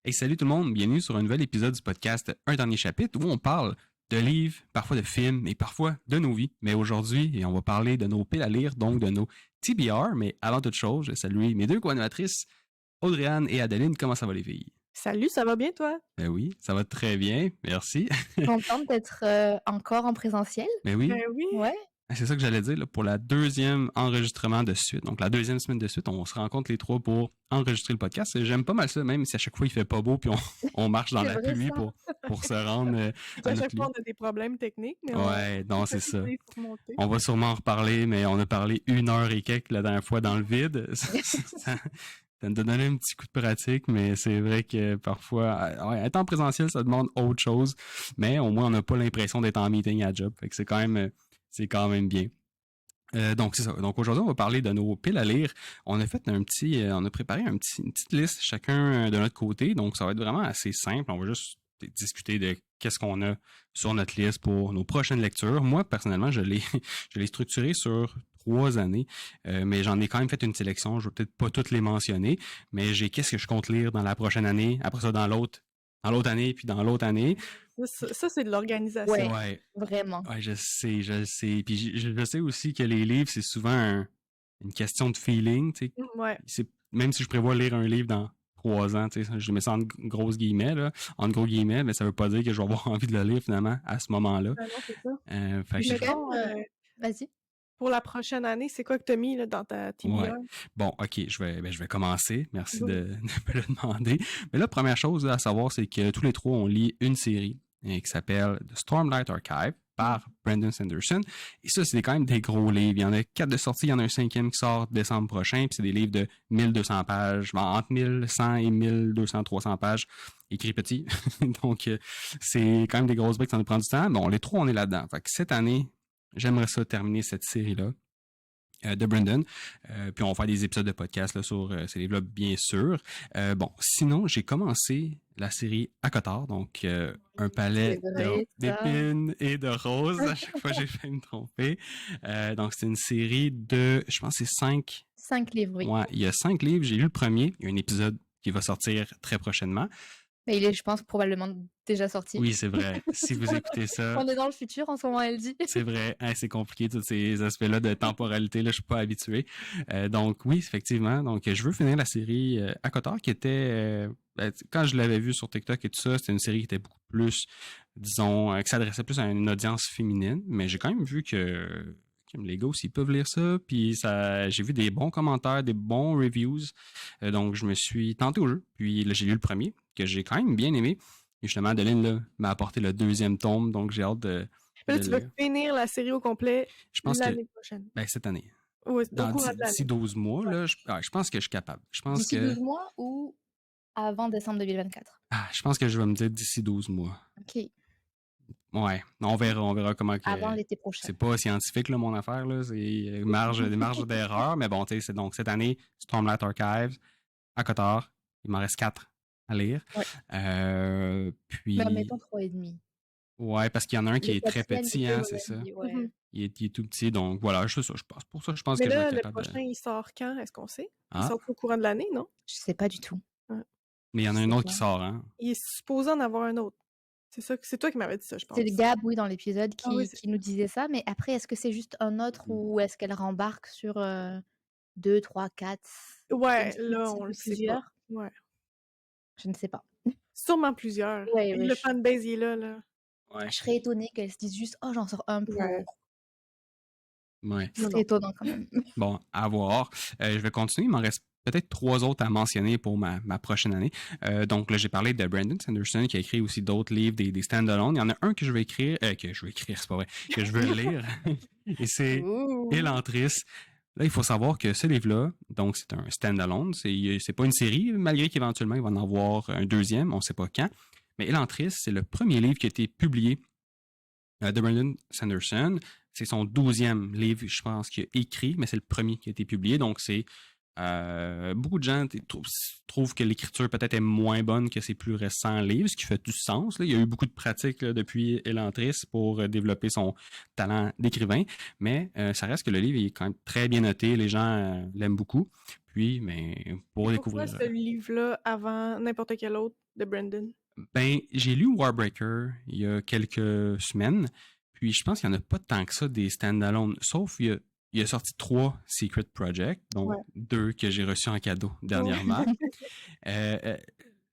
Hey, salut tout le monde, bienvenue sur un nouvel épisode du podcast Un dernier chapitre où on parle de livres, parfois de films et parfois de nos vies. Mais aujourd'hui, on va parler de nos piles à lire, donc de nos TBR. Mais avant toute chose, je salue mes deux co-animatrices, Audrey-Anne et Adeline. Comment ça va les filles? Salut, ça va bien toi? Ben oui, ça va très bien, merci. Contente d'être encore en présentiel. Ben oui. Ben oui. Ouais. C'est ça que j'allais dire, là, pour la deuxième enregistrement de suite. Donc, la deuxième semaine de suite, on se rencontre les trois pour enregistrer le podcast. Et j'aime pas mal ça, même si à chaque fois il fait pas beau puis on marche dans C'est la vrai, pluie ça. pour se rendre à À notre chaque fois, lieu. on a des problèmes techniques, mais Ouais, non, c'est ça. Pour monter. On va sûrement en reparler, mais on a parlé 1 heure et quelques la dernière fois dans le vide. Ça nous a donné un petit coup de pratique, mais c'est vrai que parfois, ouais, être en présentiel, ça demande autre chose. Mais au moins, on n'a pas l'impression d'être en meeting à job. Fait que c'est quand même bien. Donc c'est ça. Donc aujourd'hui, on va parler de nos piles à lire. On a fait on a préparé une petite liste chacun de notre côté. Donc ça va être vraiment assez simple. On va juste discuter de qu'est-ce qu'on a sur notre liste pour nos prochaines lectures. Moi, personnellement, je l'ai structuré sur 3 années, mais j'en ai quand même fait une sélection. Je vais peut-être pas toutes les mentionner, mais j'ai qu'est-ce que je compte lire dans la prochaine année, après ça dans l'autre année, puis dans l'autre année. Ça, c'est de l'organisation. Ouais. Vraiment. Ouais, je sais. Puis je sais aussi que les livres, c'est souvent une question de feeling, tu sais. Ouais. Même si je prévois lire un livre dans 3 ans, tu sais, je mets ça en grosses guillemets, là, en gros guillemets, mais ça veut pas dire que je vais avoir envie de le lire finalement à ce moment-là. Ben non, c'est ça. Fait Puis que mettons, Vas-y. pour la prochaine année, c'est quoi que t'as mis là, dans ta TBR? Ouais. Bon, ok, je vais commencer. Merci Bon. de me le demander. Mais là, première chose là, à savoir, c'est que tous les trois, on lit une série qui s'appelle The Stormlight Archive par Brandon Sanderson. Et ça, c'est quand même des gros livres. Il y en a 4 de sortie, il y en a un 5e qui sort décembre prochain, puis c'est des livres de 1200 pages, entre 1100 et 1200-300 pages, écrit petit. Donc, c'est quand même des grosses briques, ça nous prend du temps. Bon, les trois, on est là-dedans. Fait que cette année, j'aimerais ça terminer cette série-là de Brandon. Puis on va faire des épisodes de podcast là, sur ces livres-là, bien sûr. Bon, sinon, j'ai commencé la série À Cotard, donc un palais C'est vrai, d'épines et de roses. À chaque fois, j'ai failli me tromper. Donc, c'est une série de, je pense, que c'est 5. 5 livres, oui. Ouais, il y a 5 livres. J'ai lu le premier. Il y a un épisode qui va sortir très prochainement. Mais il est, je pense, probablement déjà sorti. Oui, c'est vrai. Si vous écoutez ça. On est dans le futur en ce moment, elle dit. C'est vrai, hein, c'est compliqué tous ces aspects-là de temporalité, là, je suis pas habitué. Donc oui, effectivement, donc je veux finir la série À Cotard qui était quand je l'avais vu sur TikTok et tout ça, c'était une série qui était beaucoup plus, disons, qui s'adressait plus à une audience féminine, mais j'ai quand même vu que les gars aussi peuvent lire ça, puis ça, j'ai vu des bons commentaires, des bons reviews, donc je me suis tenté au jeu, puis là j'ai lu le premier, que j'ai quand même bien aimé, et justement Adeline là, m'a apporté le 2e tome, donc j'ai hâte de Là, tu veux finir la série au complet je pense l'année prochaine. Ben, cette année. Ouais, Dans au courant de d'ici l'année. 12 mois, là, je pense que je suis capable. Je pense D'ici que 12 mois ou avant décembre 2024? je pense que je vais me dire d'ici 12 mois. Ok. Ouais, on verra comment que Avant l'été prochain. c'est pas scientifique là mon affaire là, c'est des marges d'erreur, mais bon, tu sais, c'est donc cette année Stormlight Archives à Cotard, il m'en reste 4 à lire. Ouais. Puis Mais mettons 3,5. ouais, parce qu'il y en a un qui Le est très 4e, petit, hein, c'est ça. Ouais. Mhm. Il est tout petit, donc voilà, c'est ça, je pense. Pour ça, je pense Mais que je vais là, être le capable prochain, il sort quand? Est-ce qu'on sait? Il Ah, sort au courant de l'année, non? Je sais pas du tout. mais il y en a un C'est autre pas- qui sort, hein. Il est supposé en avoir un autre. C'est ça, c'est toi qui m'avais dit ça, je pense. C'est le Gab, oui, dans l'épisode Ah oui, qui nous disait ça. Mais après, est-ce que c'est juste un autre Mm. ou est-ce qu'elle rembarque sur 2, 3, 4 Ouais, une là, suite on ou le sait pas. plusieurs? Ouais. Je ne sais pas. Sûrement plusieurs. Ouais, Le fanbase, il est là. Ouais. Je serais étonnée qu'elle se dise juste « Oh, j'en sors un pour... Ouais. Ouais. Ce serait étonnant quand même. Bon, à voir. Je vais continuer. Il m'en reste peut-être 3 autres à mentionner pour ma prochaine année. Donc là, j'ai parlé de Brandon Sanderson qui a écrit aussi d'autres livres, des stand-alone. Il y en a un que je vais écrire, c'est pas vrai, que je veux lire. Et c'est Ouh. Elantris. Là, il faut savoir que ce livre-là, donc c'est un stand-alone, c'est pas une série, malgré qu'éventuellement il va en avoir un 2e, on sait pas quand. Mais Elantris, c'est le premier livre qui a été publié de Brandon Sanderson. C'est son 12e livre, je pense, qu'il a écrit, mais c'est le premier qui a été publié. Donc, c'est Beaucoup de gens trouvent que l'écriture peut-être est moins bonne que ses plus récents livres, ce qui fait du sens. Là. Il y a eu beaucoup de pratiques là, depuis Elantris pour développer son talent d'écrivain, mais ça reste que le livre est quand même très bien noté, les gens l'aiment beaucoup. Puis, mais pour Et découvrir... pourquoi ce livre-là avant n'importe quel autre de Brandon? Ben, j'ai lu Warbreaker il y a quelques semaines, puis je pense qu'il n'y en a pas tant que ça des stand-alone, sauf il a sorti 3 Secret Projects, dont Ouais. 2 que j'ai reçus en cadeau dernièrement.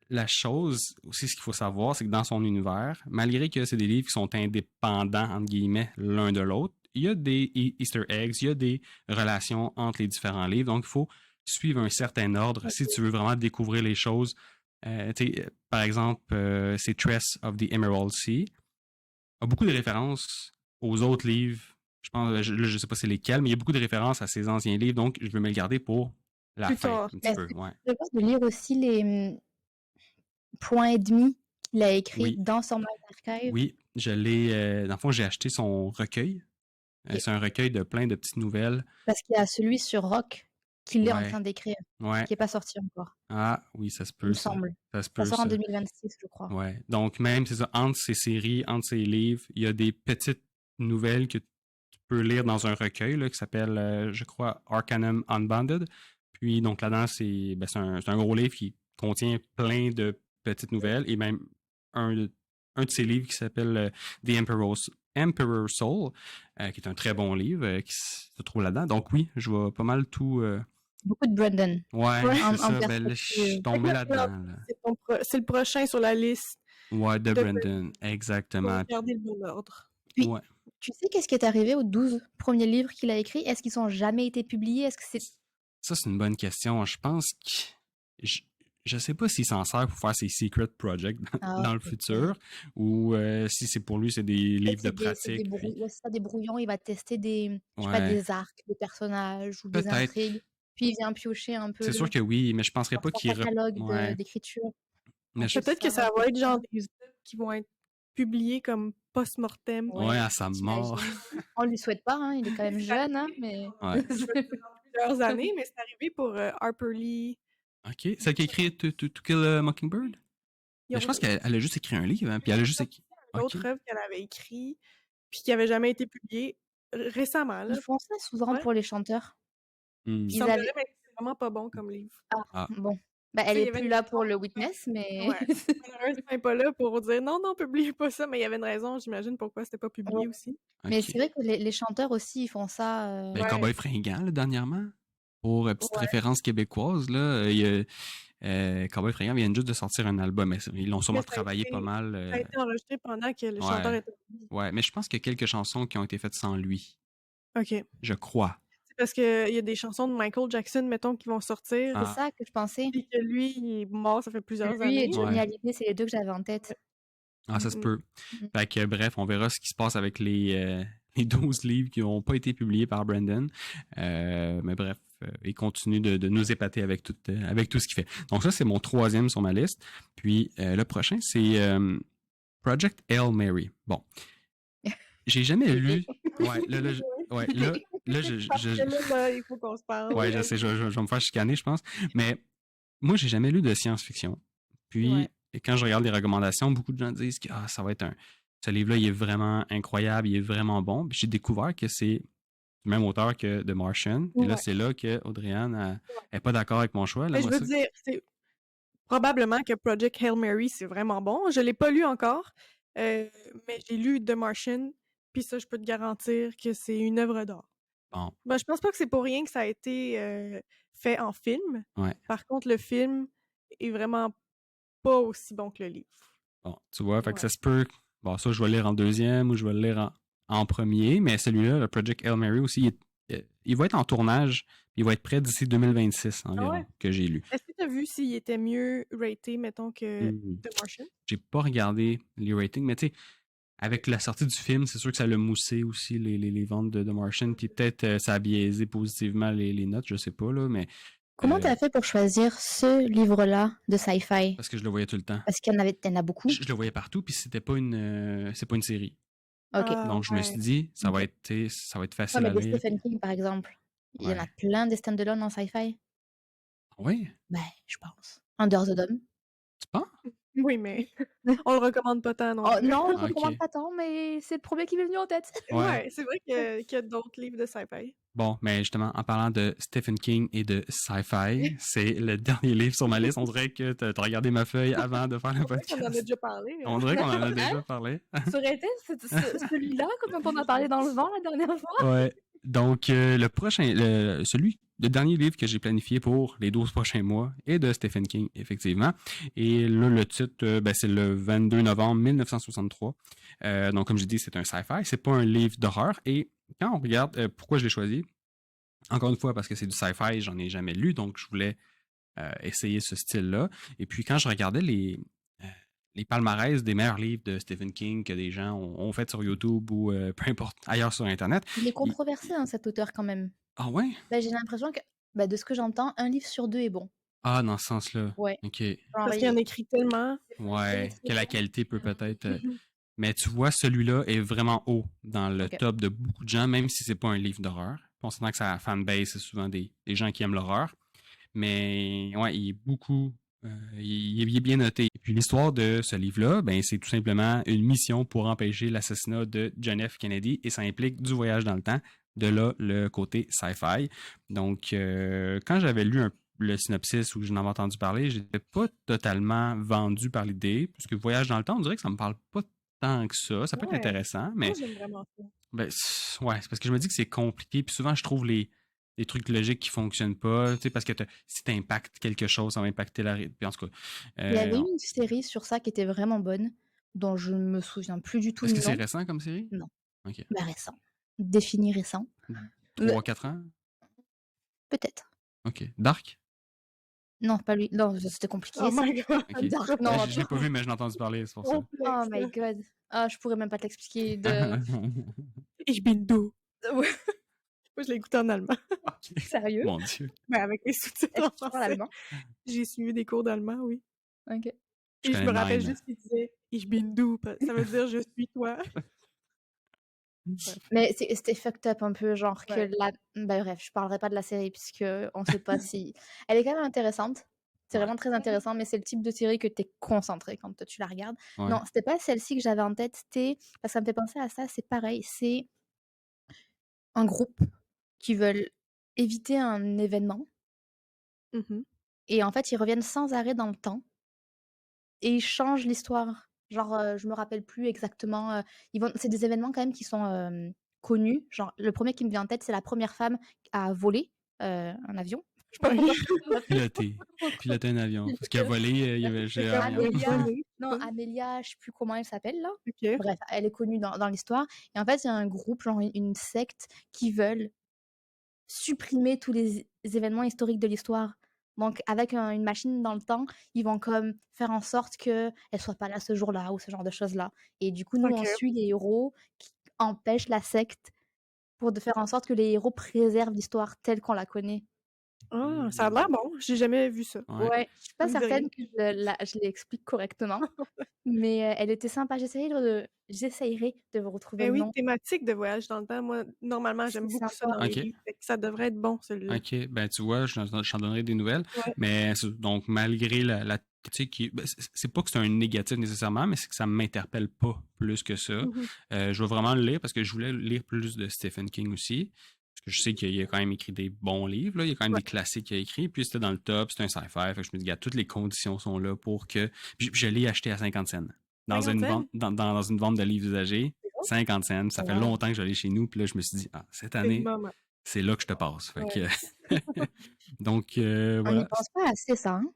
La chose aussi, ce qu'il faut savoir, c'est que dans son univers, malgré que c'est des livres qui sont indépendants, entre guillemets, l'un de l'autre, il y a des Easter eggs, il y a des relations entre les différents livres, donc il faut suivre un certain ordre si tu veux vraiment découvrir les choses. Par exemple, c'est Tress of the Emerald Sea a beaucoup de références aux autres livres. Je pense, je sais pas c'est lesquels, mais il y a beaucoup de références à ces anciens livres, donc je veux me le garder pour la Plus fin, tard. un petit Est-ce peu. que tu Ouais. prévois de lire aussi les points et demi qu'il a écrits Oui, dans son Mind Archive? oui, je l'ai. Dans le fond, j'ai acheté son recueil. Ok. C'est un recueil de plein de petites nouvelles. Parce qu'il y a celui sur Rock qu'il est en Ouais, train d'écrire, ouais. qui n'est pas sorti encore, Ah, oui, ça se il me peut, ça. semble. Ça se Ça peut, sort en ça. 2026, je crois. Ouais. Donc, même, c'est ça, entre ces séries, entre ces livres, il y a des petites nouvelles que tu peux lire dans un recueil là, qui s'appelle, je crois, Arcanum Unbounded. Puis, donc, là-dedans, c'est un gros livre qui contient plein de petites nouvelles et même un de ces livres qui s'appelle The Emperor's Soul, qui est un très bon livre qui se trouve là-dedans. Donc, oui, je vois pas mal tout. Beaucoup de Brandon. Ouais, Ouais. c'est En ça. Ben, là, je suis perspective. tombé là-dedans. Là. C'est le prochain sur la liste Ouais, de de Brandon, pour exactement. garder le bon ordre. Puis, Ouais. tu sais qu'est-ce qui est arrivé aux 12 premiers livres qu'il a écrits? Est-ce qu'ils n'ont jamais été publiés? Est-ce que c'est... Ça, c'est une bonne question. Je pense que. Je, je sais pas s'il s'en sert pour faire ses secret projects Ah, dans le ok. futur ou si c'est pour lui, c'est des livres de pratique. Puis... Ouais, c'est ça, des brouillons. Il va tester des, je sais pas, Ouais, des arcs de personnages ou des peut-être. intrigues. Puis il vient piocher un peu C'est sûr que oui, mais je penserais dans pas son qu'il. catalogue Ouais. d'écriture. Mais je... Peut-être que ça va être genre des œuvres qui vont être publiées comme post-mortem. Ouais, à sa mort. On lui souhaite pas, hein, il est quand même jeune, hein, mais... Ouais. Plusieurs années, mais c'est arrivé pour Harper Lee. Ok. Celle qui a écrit To Kill a Mockingbird? Mais je pense qu'elle a juste écrit un livre, hein, puis elle a juste écrit. Une autre œuvre qu'elle avait écrit, puis qui avait jamais été publiée récemment. Là. Ils font ça souvent Ouais. pour les chanteurs. Hmm. Il semblerait, mais c'est vraiment pas bon comme livre. Ah. Bon. Bah, elle Tu sais, il est y avait plus une là raison. pour le Witness, mais... Ouais. Malheureusement, elle n'est pas là pour dire non, publiez pas ça, mais il y avait une raison, j'imagine, pourquoi c'était pas publié Ouais. aussi. Mais Ok. c'est vrai que les chanteurs aussi, ils font ça. Ben, Ouais. Cowboy Fringant, là, dernièrement. Pour petite Ouais. référence québécoise, là, il y a Cowboy Fringant vient juste de sortir un album, mais ils l'ont sûrement Mais ça a travaillé été- pas mal. Ça a été enregistré pendant que le chanteur Ouais. était publié. Ouais, mais je pense qu'il y a quelques chansons qui ont été faites sans lui. OK. C'est Je crois. parce qu'il y a des chansons de Michael Jackson, mettons, qui vont sortir, Ah. C'est ça que je pensais. puis que lui, il est mort, ça fait plusieurs Lui années. et Johnny Ouais. Hallyday, c'est les deux que j'avais en tête. Ah, ça se Mhm. peut. Mhm. Fait que, bref, on verra ce qui se passe avec les 12 livres qui n'ont pas été publiés par Brandon. Mais bref, il continue de nous épater avec tout ce qu'il fait. Donc ça, c'est mon 3e sur ma liste. Puis le prochain, c'est Project Hail Mary. Bon. J'ai jamais lu... Ouais, Parce que là, il faut qu'on se parle. Ouais, je sais, je vais me faire chicaner, je pense. Mais moi, j'ai jamais lu de science-fiction. Puis, Ouais. quand je regarde les recommandations, beaucoup de gens disent que ça va être ce livre-là, il est vraiment incroyable, il est vraiment bon. Puis j'ai découvert que c'est du même auteur que The Martian. Et là, Ouais. c'est là que Audrey-Anne n'est pas d'accord avec mon choix. Là, Mais je veux dire, c'est probablement que Project Hail Mary, c'est vraiment bon. Je l'ai pas lu encore, mais j'ai lu The Martian, puis ça, je peux te garantir que c'est une œuvre d'art. Bon, Ben, je pense pas que c'est pour rien que ça a été fait en film. ouais. Par contre, le film est vraiment pas aussi bon que le livre. Bon, tu vois, fait que Ouais. ça se peut. Bon, ça, je vais le lire en 2e ou je vais le lire en premier. Mais celui-là, le Project Hail Mary aussi, il va être en tournage. Il va être prêt d'ici 2026 environ, ouais? que j'ai lu. Est-ce que tu as vu s'il était mieux raté, mettons, que The Martian? J'ai pas regardé les ratings, mais tu sais, avec la sortie du film, c'est sûr que ça l'a moussé aussi les ventes de The Martian, puis peut-être ça a biaisé positivement les notes, je sais pas, là, mais... Comment tu as fait pour choisir ce livre-là de sci-fi? Parce que je le voyais tout le temps. Parce qu'il y en a beaucoup. Je le voyais partout, puis c'est pas une série. Ok. Ah, Donc je me ouais. suis dit, ça va Ok. être Ouais, facile mais à des lire. Stephen King, par exemple. Il y en a Ouais. plein des stand-alone en sci-fi. Oui, Ben, je pense. Under the Dome. tu penses? Oui, mais on le recommande pas tant non Oh plus. non, on le Ah, recommande ok. pas tant, mais c'est le premier qui m'est venu en tête. Ouais. Ouais, c'est vrai qu'il y a d'autres livres de sci-fi. Bon, mais justement, en parlant de Stephen King et de sci-fi, c'est le dernier livre sur ma liste. On dirait que tu as regardé ma feuille avant de faire le On en a podcast. déjà parlé. On dirait qu'on en a Hein? déjà parlé. Ça aurait été celui-là dont on a parlé dans le vent la dernière fois. Ouais. Donc, le dernier livre que j'ai planifié pour les 12 prochains mois est de Stephen King, effectivement. Et là, le titre, c'est le 22 novembre 1963. Donc, comme j'ai dit, c'est un sci-fi. C'est pas un livre d'horreur. Et quand on regarde pourquoi je l'ai choisi, encore une fois, parce que c'est du sci-fi, j'en ai jamais lu, donc je voulais essayer ce style-là. Et puis, quand je regardais les palmarès des meilleurs livres de Stephen King que des gens ont fait sur YouTube ou peu importe ailleurs sur Internet. Il est controversé, hein, cet auteur, quand même. Ah ouais? Ben, j'ai l'impression que, ben, de ce que j'entends, un livre sur deux est bon. Ah, dans ce sens-là. Ouais. OK. Genre, Parce qu'il y en écrit tellement. Ouais. Que la qualité peut peut-être. Mhm. Mais tu vois, celui-là est vraiment haut dans le Ok. top de beaucoup de gens, même si c'est pas un livre d'horreur. On s'entend que sa fanbase, c'est souvent des gens qui aiment l'horreur. Mais ouais, il est beaucoup. Il est bien noté. Et puis l'histoire de ce livre-là, ben, c'est tout simplement une mission pour empêcher l'assassinat de John F. Kennedy et ça implique du voyage dans le temps. De là, le côté sci-fi. Donc, quand j'avais lu le synopsis ou que j'en avais entendu parler, j'étais pas totalement vendu par l'idée. Parce que voyage dans le temps, on dirait que ça me parle pas tant que ça. Ça peut être Ouais. intéressant, mais Moi, j'aime vraiment ça. ben, ouais, c'est parce que je me dis que c'est compliqué. Puis souvent, je trouve les trucs logiques qui fonctionnent pas. Tu sais, parce que si tu impactes quelque chose, ça va impacter la. Puis en tout cas. Il y avait eu une série sur ça qui était vraiment bonne, dont je ne me souviens plus du tout Est-ce du que c'est nom. récent comme série? Non. Ok. Ben, récent. Défini récent. 3-4 ans? Peut-être. Ok. Dark? Non, pas lui. Non, c'était compliqué, Oh ça. my god. Ok. Dark, non. Je l'ai pas vu, mais je l'ai entendu parler, c'est pour ça. Oh my god. Ah, je pourrais même pas te l'expliquer. De... Ich bin du. Ouais, Moi, je l'ai écouté en allemand. Ok. sérieux? Mon Dieu. Mais avec les sous-titres Est-ce en que tu parles français. allemand? J'ai suivi des cours d'allemand, oui. Ok. Et je connais me rappelle Nine. juste qu'il disait Ich bin du. Ça veut dire je suis toi. Mais c'était fucked up un peu, genre que Ouais. la... Bah bref, je parlerai pas de la série puisque on sait pas si... Elle est quand même intéressante. C'est Ouais. vraiment très intéressant, mais c'est le type de série que t'es concentré quand tu la regardes. Ouais. Non, c'était pas celle-ci que j'avais en tête, c'était... Parce que ça me fait penser à ça, c'est pareil, c'est un groupe qui veulent éviter un événement Mhm. et en fait, ils reviennent sans arrêt dans le temps et ils changent l'histoire. Genre, je me rappelle plus exactement. C'est des événements quand même qui sont connus. Genre, le premier qui me vient en tête, c'est la première femme à voler un avion. Je sais pas pourquoi ça m'a fait Piloter un avion. Parce qu'il a volé, il y avait. C'est comme Amélia. voler. Non, Amélia, je sais plus comment elle s'appelle là. Ok. Bref, elle est connue dans l'histoire. Et en fait, il y a un groupe, genre une secte, qui veulent supprimer tous les événements historiques de l'histoire. Donc, avec une machine dans le temps, ils vont comme faire en sorte qu'elle soit pas là ce jour-là ou ce genre de choses-là. Et du coup, nous, on Ok. suit les héros qui empêchent la secte pour de faire en sorte que les héros préservent l'histoire telle qu'on la connaît. Ah, ça a l'air bon. J'ai jamais vu ça. Ouais. Ouais, je suis pas Ça me dit rien. certaine que je l'explique correctement, mais elle était sympa. J'essayerai de vous retrouver Ben le oui, nom. thématique de voyage dans le temps. Moi, normalement, j'aime C'est beaucoup ça sympa. dans les Ok. livres. Fait que ça devrait être bon, celui-là. Ok, ben tu vois, je t'en donnerai des nouvelles. Ouais. Mais donc, malgré la critique, c'est pas que c'est un négatif nécessairement, mais c'est que ça m'interpelle pas plus que ça. Mhm. Je vais vraiment le lire parce que je voulais lire plus de Stephen King aussi. Parce que je sais qu'il a quand même écrit des bons livres. Là. Il y a quand même Ouais. des classiques qu'il a écrits. Puis c'était dans le top, c'était un sci-fi. Fait que je me dis, toutes les conditions sont là pour que. Puis je l'ai acheté à 50 cents. Dans 50 une cents? vente, dans une vente de livres usagés. 50 cents. Ça fait Wow. longtemps que je l'ai chez nous. Puis là, je me suis dit, cette C'est le année, moment. c'est là que je te passe. Fait Ouais. que, donc, On voilà. n'y pense pas assez, ça, hein?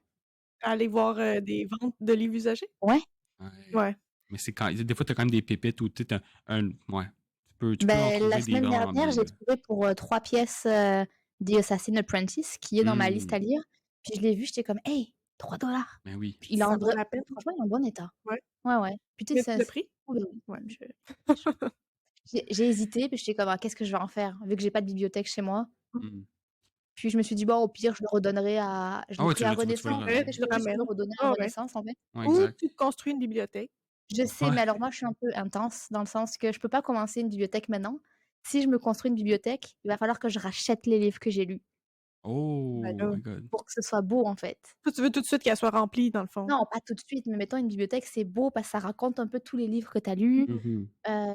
Aller voir des ventes de livres usagés? Ouais. Ouais. Ouais. Mais c'est des fois, tu as quand même des pépites où tu sais, ouais. Tu peux en Ben, trouver la des semaine vraiment dernière, bien. j'ai trouvé pour 3 pièces The Assassin's Apprentice, qui est dans ma liste à lire. Puis je l'ai vu, j'étais comme, hey, $3. Ben oui. Puis il est Ça en vaut vrai, la peine. franchement, il est en bon état. Ouais. Ouais. Puis tu Mais sais, le prix? oh, ben oui. Ouais. J'ai hésité, puis j'étais comme, qu'est-ce que je vais en faire, vu que j'ai pas de bibliothèque chez moi. Mm. Puis je me suis dit, bon, au pire, je le redonnerai à. Je Ah l'ai ouais, pris à tu vas le Renaissance. redonner. Je Tu vais le juste le ramènes. redonner à Ah ouais. Renaissance, en fait. Ouais, Ou exact. tu te construis une bibliothèque. Je sais, Ouais. mais alors moi, je suis un peu intense, dans le sens que je peux pas commencer une bibliothèque maintenant. Si je me construis une bibliothèque, il va falloir que je rachète les livres que j'ai lus. Oh Ben là, my god. pour que ce soit beau, en fait. toi, tu veux tout de suite qu'elle soit remplie, dans le fond. Non, pas tout de suite, mais mettons une bibliothèque, c'est beau parce que ça raconte un peu tous les livres que tu as lus. Mhm. Heu,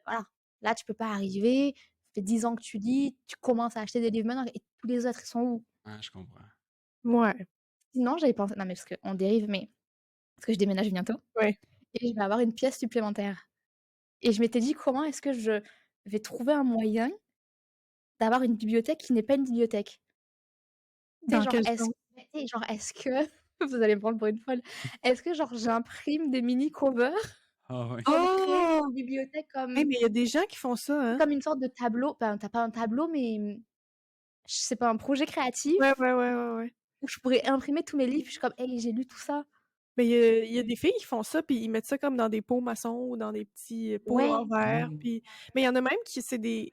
voilà. Là, tu peux pas arriver, ça fait 10 ans que tu lis, tu commences à acheter des livres maintenant et tous les autres, ils sont où? Ah, je comprends. Ouais, Sinon, j'avais pensé non, mais parce qu'on dérive, mais parce que je déménage bientôt ouais. et je vais avoir une pièce supplémentaire et je m'étais dit: «Comment est-ce que je vais trouver un moyen d'avoir une bibliothèque qui n'est pas une bibliothèque?» Tu sais, Dans quel sens? est-ce que vous allez me prendre pour une folle. Est-ce que genre j'imprime des mini covers Ah ouais. pour créer Oh! une bibliothèque Hey, comme mais il y a des gens qui font ça, hein? comme une sorte de tableau, enfin, tu as pas un tableau, mais je sais pas, un projet créatif Ouais, ouais, ouais, ouais, ouais. où je pourrais imprimer tous mes livres, puis je suis comme: «Hey, j'ai lu tout ça». Mais il y a des filles qui font ça, puis ils mettent ça comme dans des pots maçons ou dans des petits, pots en Ouais, verre, Mm. puis mais il y en a même qui c'est des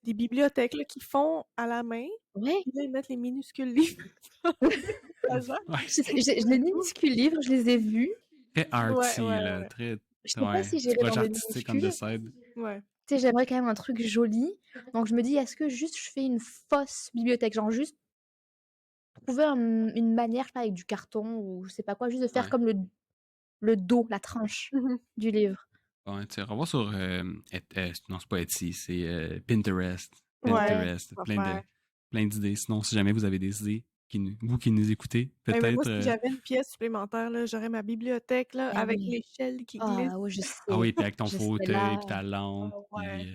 bibliothèques, là, qui font à la main, ouais. puis là, ils mettent les minuscules livres dans l'étagère. Ouais, Je les minuscules livres, je les ai vus. très Ouais, artsy, ouais, là. ouais. Très, Je sais pas ouais. si Petit j'irai dans projet le artistique on the minuscule. side. Ouais. Tu sais, j'aimerais quand même un truc joli. Donc je me dis: «Est-ce que juste je fais une fausse bibliothèque?» genre juste trouver une manière, je sais pas, avec du carton ou je sais pas quoi, juste de faire Ouais. comme le dos, la tranche Mmh mh. du livre. Ouais, tu sais, revoir sur. Non, c'est pas Etsy, c'est Pinterest. Ouais, Pinterest. on va Plein de, faire. plein d'idées. Sinon, si jamais vous avez des idées, vous qui nous écoutez, Ouais, mais moi, peut-être. si j'avais une pièce supplémentaire, là, j'aurais ma bibliothèque, là, Eh avec oui. l'échelle qui glisse. Ah ouais, Ah oui, puis avec ton je sais fauteuil, là. puis ta Ah lampe, ouais. puis.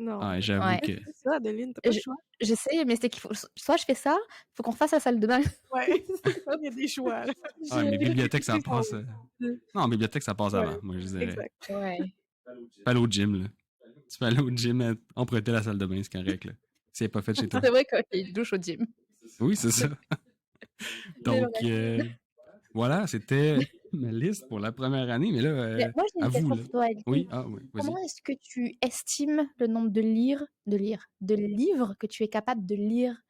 Non. Ouais, j'avoue Ouais. que. C'est ça, Adeline, tu pas le Je choix. je sais, mais c'est qu'il faut soit je fais ça, faut qu'on fasse la salle de bain. Ouais, c'est ça, il y a des choix, là. Ah, mais Les bibliothèque, ça priorités sont passe. hautes. Non, bibliothèque, ça passe Ouais, avant, moi, je dirais. exact. Ouais. Tu peux aller au gym, là. Tu peux aller au gym, emprunter la salle de bain, c'est correct, là. Si elle n'est pas faite chez toi. C'est vrai qu'il y a une douche au gym. Oui, c'est ça. C'est Donc, vrai. voilà, c'était ma liste pour la première année, mais là, Mais moi, j'ai à une vous, question là. pour toi, du coup. Oui, ah oui, Comment vas-y. est-ce que tu estimes le nombre de livres que tu es capable de lire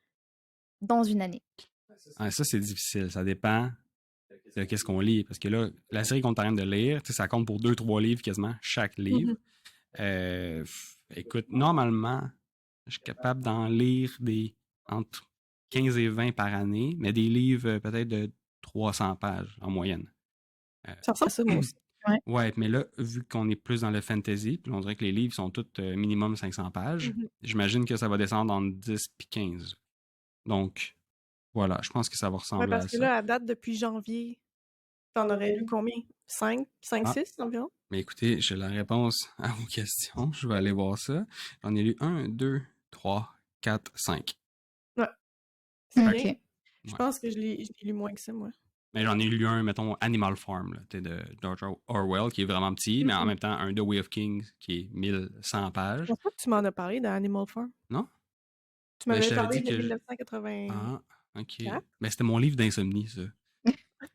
dans une année? Ah, ça, c'est difficile. Ça dépend de qu'est-ce qu'on lit. Parce que là, la série qu'on est en train de lire, tu sais, ça compte pour 2-3 livres quasiment, chaque livre. Mmh. Écoute, normalement, je suis capable d'en lire entre 15 et 20 par année, mais des livres peut-être de 300 pages en moyenne. Euh, Ça ressemble à ça, moi aussi. Ouais. ouais, mais là, vu qu'on est plus dans le fantasy, puis on dirait que les livres sont tous minimum 500 pages, Mmh. j'imagine que ça va descendre entre 10 et 15. Donc, voilà, je pense que ça va Ouais, ressembler parce à que ça. là, à date, depuis janvier, t'en aurais lu combien? 5, Ah, 6 environ? mais écoutez, j'ai la réponse à vos questions. Je vais aller voir ça. J'en ai lu 1, 2, 3, 4, 5. Ouais, c'est bien. OK. Je Ouais. pense que je l'ai lu moins que ça, moi. Mais j'en ai lu un, mettons, Animal Farm, là, de George Orwell, qui est vraiment petit, mais en même temps, un The Way of Kings, qui est 1100 Je pages. pense pas que tu m'en as parlé d'Animal Farm. Non? Tu Ben, je m'avais t'avais parlé dit de que. 1984. Ah, ok. Ben, c'était mon livre d'insomnie, ça.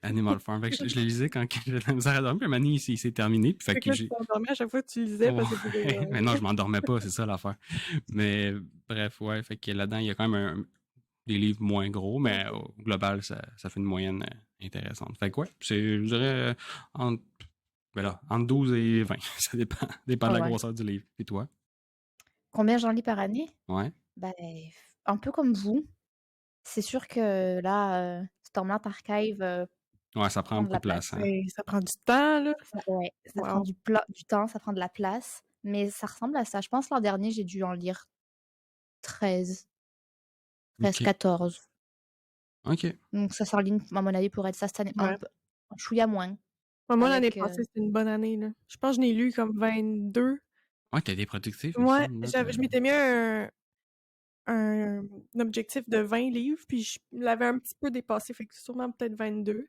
Animal Farm. Fait que je le lisais quand j'avais de la misère à dormir, puis maintenant, il s'est terminé. Puis fait Fait que que là, tu j'ai. t'endormais à chaque fois que tu lisais parce que c'était Ouais. Mais non, je m'endormais pas, c'est ça l'affaire. Mais bref, ouais. Fait que là-dedans, il y a quand même des livres moins gros, mais au global, ça fait une moyenne intéressante. Fait que ouais, je dirais entre 12 et 20. Ça dépend de Ah la ouais. grosseur du livre. Et toi? Combien j'en lis par année? Ouais. Ben, un peu comme vous. C'est sûr que là, Stormlight Archive, Ouais, ça prend prend de beaucoup la de place, place. hein. Mais ça prend du temps, là. Ouais, ça prend Wow. du temps, ça prend de la place, mais ça ressemble à ça. Je pense l'an dernier, j'ai dû en lire 13, OK. 14. OK. Donc ça s'enligne, à mon avis, pour être ça cette année, Ouais. un chouïa moins Moi, l'année avec, passée, c'était une bonne année, là. Je pense que je n'ai lu comme 22. Ouais, t'as été productif, il me Ouais, semble, là. je m'étais mis un objectif de 20 livres, puis je l'avais un petit peu dépassé, fait que sûrement peut-être 22.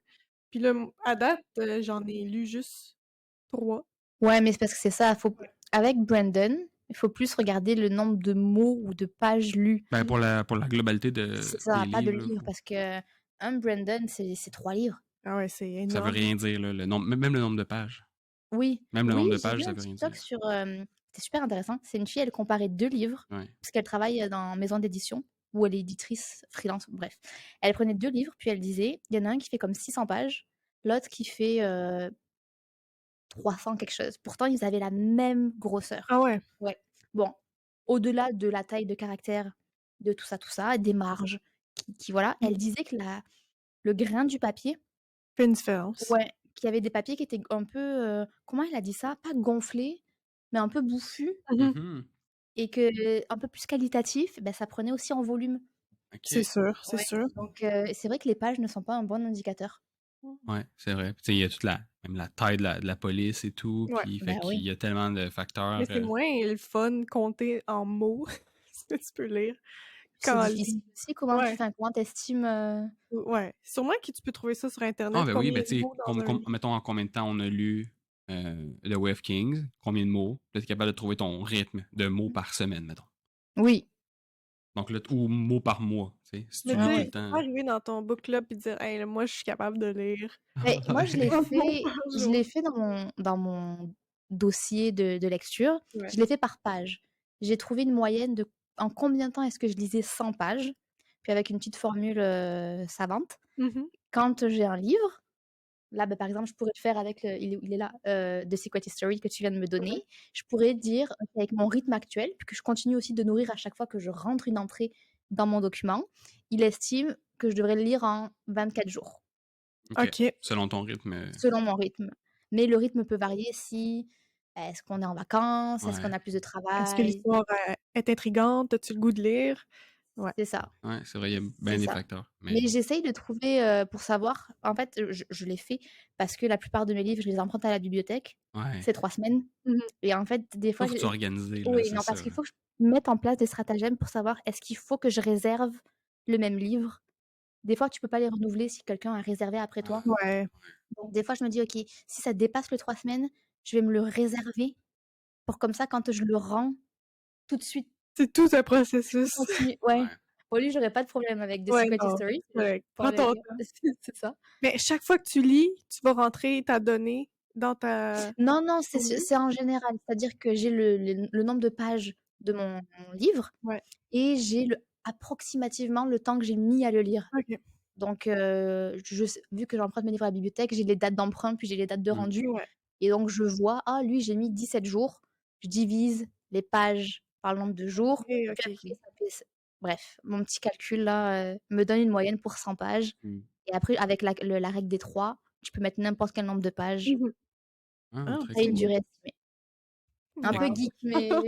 Puis là, à date, j'en ai lu juste 3. ouais, mais c'est parce que c'est ça, avec Brandon, il faut plus regarder le nombre de mots ou de pages lues. Ben, pour la globalité C'est des ça, pas de livres, là, livres, parce que un Brandon, c'est 3 livres. Ah ouais, c'est ça veut énorme. rien dire, là, le nombre, même le nombre de pages. Oui, Même le oui, nombre de j'ai pages, vu ça un veut rien dire. TikTok sur, c'était super intéressant. C'est une fille, elle comparait 2 livres, Ouais. parce qu'elle travaille, dans maison d'édition, où elle est éditrice freelance, bref. Elle prenait 2 livres, puis elle disait: «Il y en a un qui fait comme 600 pages, l'autre qui fait, 300 quelque chose». Pourtant, ils avaient la même grosseur. Ah ouais. Ouais. Bon, au-delà de la taille de caractère, de tout ça, des marges voilà, elle disait que le grain du papier, Fait une différence. ouais, qu'il y avait des papiers qui étaient un peu, comment elle a dit ça? Pas gonflés, mais un peu bouffus Mhm. Mhm. et que un peu plus qualitatif, bah, ça prenait aussi en volume. C'est OK. sûr, c'est Ouais, sûr. donc c'est vrai que les pages ne sont pas un bon indicateur. Ouais, c'est vrai. Puis, tu sais, il y a toute même la taille de la police et tout. Ouais. Puis, fait Bah qu'il oui. y a tellement de facteurs. Mais c'est moins le fun compter en mots ce que tu peux lire C'est qu'en difficile ligne. aussi, comment Ouais, comment t'estimes ouais. Sûrement que tu peux trouver ça sur Ah, Internet, ben oui, combien ben, de tu sais, mots dans un livre. mettons en combien de temps on a lu The Way of Kings, combien de mots. Là, t'es capable de trouver ton rythme de mots par semaine, mettons. Oui. Donc, là, ou mots par mois, tu sais. Si tu Mais tu lis Ah tout sais, le oui. tu peux temps. pas arriver dans ton book club et dire hey, là, moi, je suis capable de lire Beh, moi, je l'ai 30 mots fait par je jour. l'ai fait dans mon dossier de lecture. Ouais. Je l'ai fait par page. J'ai trouvé une moyenne de en combien de temps est-ce que je lisais 100 pages, puis avec une petite formule, savante. Mhm. Quand j'ai un livre, là, bah, par exemple, je pourrais le faire avec il est là, The Secret History que tu viens de me donner. Ouais. Je pourrais dire, OK, avec mon rythme actuel, puis que je continue aussi de nourrir à chaque fois que je rentre une entrée dans mon document, il estime que je devrais le lire en 24 jours, OK. OK. Selon ton rythme. selon mon rythme. Mais le rythme peut varier si, est-ce qu'on est en vacances? Est-ce qu'on Ouais. a plus de Est-ce que travail? l'histoire est intrigante? As-tu le goût de lire? Ouais. C'est ça. Ouais, c'est vrai, il y a bien C'est des ça. facteurs. Mais Mais j'essaye de trouver, pour savoir en fait, je l'ai fait parce que la plupart de mes livres, je les emprunte à la bibliothèque. ouais. C'est 3 semaines Mhm. et en fait, des Là, fois, faut que tu sois organisé, là, oui, c'est non, ça. parce qu'il faut que je mette en place des stratagèmes pour savoir est-ce qu'il faut que je réserve le même livre? Des fois, tu peux pas les renouveler si quelqu'un a réservé après Ah, toi. Ouais. Donc des fois, je me dis: «OK, si ça dépasse les 3 semaines, je vais me le réserver pour comme ça, quand je le rends, tout de suite, C'est tout un tout processus. continue». Ouais. ouais. Bon, lui, j'aurais pas de problème avec The Ouais, Secret non, History, c'est je correct. Prends pourrais le ton lire. temps. C'est ça. Mais chaque fois que tu lis, tu vas rentrer ta donnée dans Non, non, ton livre? c'est en général, c'est-à-dire que j'ai le nombre de pages de mon livre Ouais. et j'ai approximativement le temps que j'ai mis à le lire. OK. Donc je sais vu que j'emprunte mes livres à la bibliothèque, j'ai les dates d'emprunt, puis j'ai les dates de Mm. rendu Ouais. et donc je vois: «Ah lui, j'ai mis 17 jours». Je divise les pages par le nombre de jours, OK, puis OK, après OK. ça fait bref, mon petit calcul là, me donne une moyenne pour 100 pages Mm. et après avec la règle des 3, tu peux mettre n'importe quel nombre de pages Mhm. Ah, Ah, très à c'est une cool. durée estimée. Un peu wow. geek, mais Ah,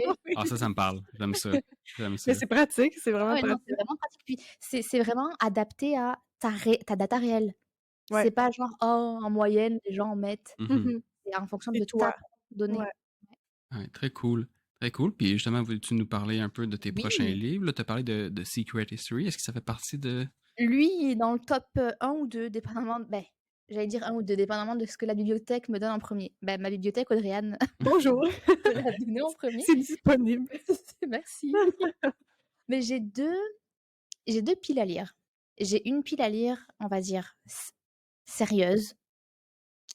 Oui. ça me parle. J'aime ça. J'aime ça. Mais c'est pratique, c'est ah vraiment ouais, non, c'est pratique. vraiment pratique. Puis c'est vraiment adapté à ta data réelle. Ouais. C'est pas genre: «Oh, en moyenne, les gens en mettent». Mhm. Mhm. C'est en fonction C'est de ta toi. propre donnée. Ouais. Ouais, très cool. Très cool. Puis justement, veux-tu nous parler un peu de tes prochains Oui, livres? Là, tu as parlé de Secret History. Est-ce que ça fait partie de. lui, il est dans le top, 1 ou 2 dépendamment j'allais dire 1 ou 2 dépendamment de ce que la bibliothèque me donne en premier. Ma bibliothèque, Audrey-Anne Bonjour, me l'a donné en premier. c'est disponible. Merci. Mais j'ai 2 piles à lire. J'ai une pile à lire, on va dire, sérieuse,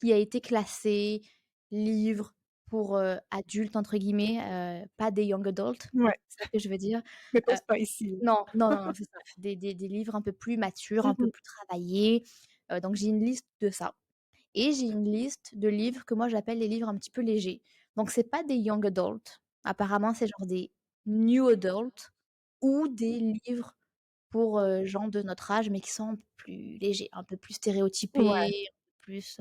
qui a été classée livre pour, «adultes» entre guillemets, pas des young adult, Ouais, c'est ça que je veux dire. mais pas Heu, c'est pas ici. non, non, non, non, c'est ça. Des livres un peu plus matures, un peu Mhm. plus travaillés, donc j'ai une liste de ça et j'ai une liste de livres que moi j'appelle les livres un petit peu légers. Donc c'est pas des young adult, apparemment c'est genre des new adult ou des livres pour, gens de notre âge, mais qui sont un peu plus légers, un peu plus Ouais. stéréotypés, un peu plus,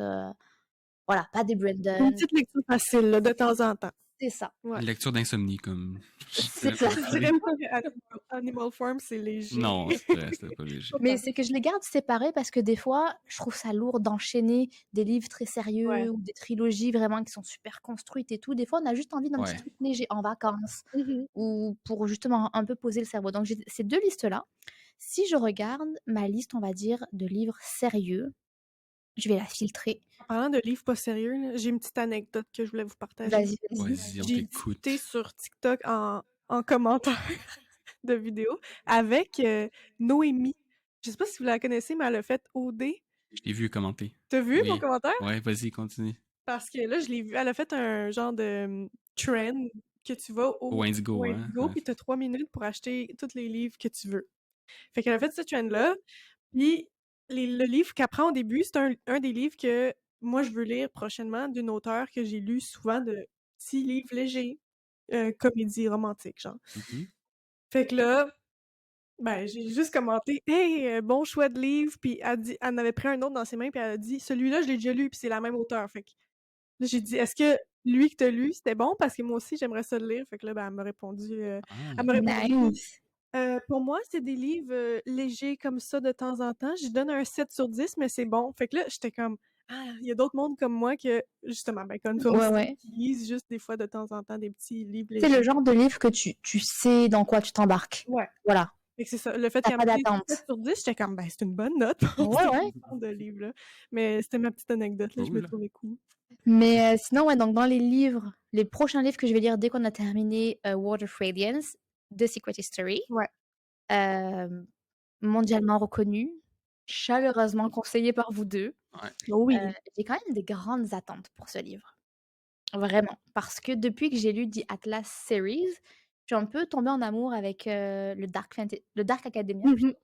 voilà, pas des Une Brandon. petite lecture facile, là, de temps en temps. C'est ça, Ouais. Une lecture d'insomnie, comme je c'est dirais ça. pour Je les. dirais pas que Animal Farm, c'est léger. Non, c'était pas léger. Pas Mais tant. c'est que je les garde séparés parce que des fois, je trouve ça lourd d'enchaîner des livres très Ouais. sérieux ou des trilogies vraiment qui sont super construites et tout. Des fois, on a juste envie d'un petit Ouais. truc léger en vacances Mhm. ou pour justement un peu poser le cerveau. Donc j'ai ces 2 listes-là. Si je regarde ma liste, on va dire, de livres sérieux, je vais la filtrer. En parlant de livres pas sérieux, là, j'ai une petite anecdote que je voulais vous partager. Vas-y, vas-y. Vas-y, on J'ai discuté t'écoute. sur TikTok en commentaire de vidéos avec Noémie. Je sais pas si vous la connaissez, mais elle a fait OD. Je t'ai vu commenter. T'as vu mon Oui. commentaire? Ouais, vas-y, continue. Parce que là, je l'ai vu. Elle a fait un genre de trend que tu vas Au au Indigo, hein? Indigo, Ouais. puis t'as 3 minutes pour acheter tous les livres que tu veux. Fait qu'elle a fait ce trend-là. Puis le livre qu'elle prend au début, c'est un des livres que moi, je veux lire prochainement d'une auteure que j'ai lu souvent de petits livres légers, comédie romantique, genre. Mhm. Fait que là, Ben, j'ai juste commenté: «Hey, bon choix de livre», puis elle en avait pris un autre dans ses mains, puis elle a dit: «Celui-là, je l'ai déjà lu, puis c'est la même auteure». Fait que là, j'ai dit: «Est-ce que lui que tu as lu, c'était bon? Parce que moi aussi, j'aimerais ça le lire». Fait que là, ben, Ah, elle m'a répondu: Nice. Pour moi, c'est des livres, légers comme ça de temps en temps. Je donne un 7/10, mais c'est bon». Fait que là, j'étais comme: «Ah, il y a d'autres mondes comme moi que justement, ben, comme toi Ouais, aussi, ouais. qui lisent juste des fois de temps en temps des petits livres C'est le légers». genre de livre que tu sais dans quoi tu t'embarques. Ouais. Voilà. Fait que c'est ça. Le fait T'as qu'elle pas me dise d'attente. 7/10, j'étais comme: «Ben, c'est une bonne note pour Ouais, ce ouais. genre de livre-là». Mais c'était ma petite anecdote, là, je me cool. trouvais cool. Mais sinon, ouais, donc dans les livres, les prochains livres que je vais lire dès qu'on a terminé World of Radiance, The Secret History, Ouais. mondialement reconnu, chaleureusement conseillé par vous deux. Ouais. Oui. J'ai quand même des grandes attentes pour ce livre. Vraiment. Parce que depuis que j'ai lu The Atlas Series, je suis un peu tombée en amour avec le Dark Academia Mmh mh. plutôt.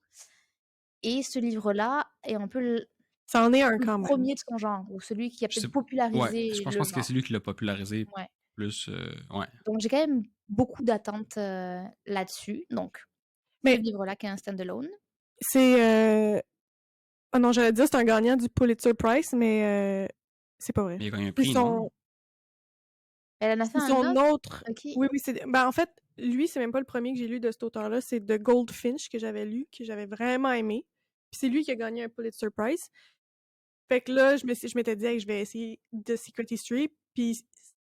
Et ce livre-là est un peu Ça en est un le quand même. premier de son genre, ou celui qui a Je sais peut-être ouais, je popularisé pense je le pense que c'est genre. lui qui l'a popularisé Ouais. plus, ouais. Donc j'ai quand même beaucoup d'attentes là-dessus. Donc, ce Mais livre-là qui est un stand-alone. c'est, ah non, j'allais dire c'est un gagnant du Pulitzer Prize, mais c'est pas vrai. Mais il a gagné un C'est prix, non? son Elle en a fait c'est un son autre. autre. Ok. Oui, oui, c'est ben, en fait, lui, c'est même pas le premier que j'ai lu de cet auteur-là, c'est The Goldfinch que j'avais lu, que j'avais vraiment aimé. Puis c'est lui qui a gagné un Pulitzer Prize. Fait que là, je m'étais dit: «Hey, je vais essayer The Secret History», puis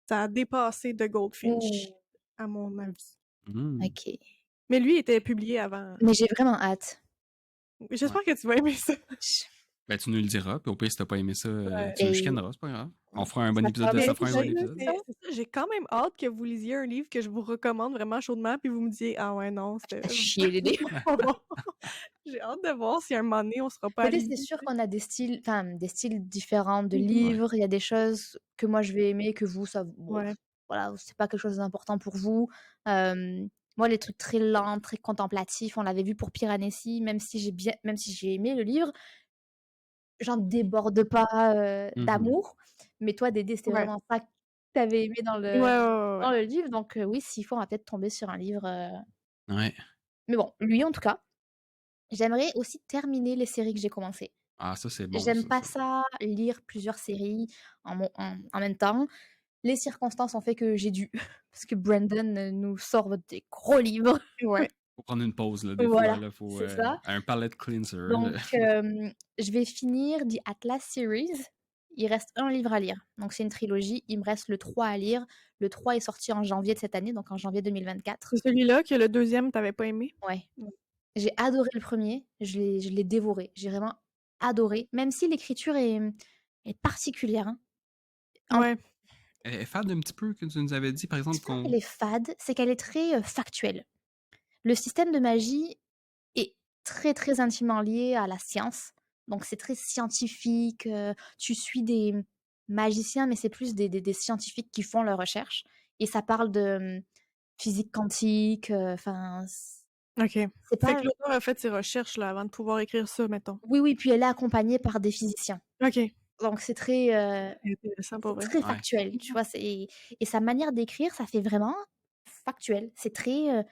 ça a dépassé The Goldfinch, Ouh, à mon avis. Mmh. ok. Mais lui était publié avant. Mais j'ai vraiment hâte. Ouais. J'espère que tu vas aimer ça. Ben, tu nous le diras, puis au pire, si t'as pas aimé ça, Ouais. tu nous Et chicaneras, c'est pas grave. On fera un bon ça épisode fera de des ça Mais fera un c'est bon épisodes, épisode. ça? c'est ça, j'ai quand même hâte que vous lisiez un livre que je vous recommande vraiment chaudement, puis vous me disiez: «Ah ouais, non, c'était À chier les dés. pas bon». J'ai hâte de voir si à un moment donné, on sera pas Mais tu sais, c'est alignés, sûr tu sais. qu'on a des styles différents de Mmh mh. Ouais. livres. Il y a des choses que moi je vais aimer, que vous, ça, bon, Ouais. voilà, c'est pas quelque chose d'important pour vous. Moi, les trucs très lents, très contemplatifs, on l'avait vu pour Piranesi, même si j'ai aimé le livre, j'en déborde pas Mmh. d'amour. Mais toi, Dédé, c'était Ouais. vraiment ça que t'avais aimé Ouais, ouais, ouais, dans ouais. le livre. Donc oui, s'il faut, on va peut-être tomber sur un livre. Ouais. Mais bon, lui, en tout cas, j'aimerais aussi terminer les séries que j'ai commencées. Ah, ça, c'est bon, J'aime ça, pas ça. ça, lire plusieurs séries en même temps. Les circonstances ont fait que j'ai dû parce que Brandon, nous sort des gros livres. Ouais. Faut prendre une pause, là, des fois, Voilà, là. Faut, c'est ça. un palate cleanser, Donc là. je vais finir The Atlas Series. Il reste un livre à lire. Donc c'est une trilogie, il me reste le 3 à lire. Le 3 est sorti en janvier de cette année, donc en janvier 2024. C'est celui-là que le 2e tu avais pas aimé? Ouais. Ouais. J'ai adoré le premier, je l'ai dévoré. J'ai vraiment adoré, même si l'écriture est particulière, hein. En Ouais. Elle est fade un petit peu, que tu nous avais dit, par exemple, C'est pas qu'on qu'elle est fade, c'est qu'elle est très, factuelle. Le système de magie est très, très intimement lié à la science. Donc c'est très scientifique, tu suis des magiciens, mais c'est plus des scientifiques qui font leurs recherches et ça parle de, physique quantique, enfin, OK. c'est Fait pas que l'auteur a fait ses recherches, là, avant de pouvoir écrire ça, mettons. oui, oui, puis elle est accompagnée par des physiciens. OK. Donc Intéressant pour c'est vrai. très ouais. factuel, tu vois? Et sa manière d'écrire, ça fait vraiment factuel. C'est très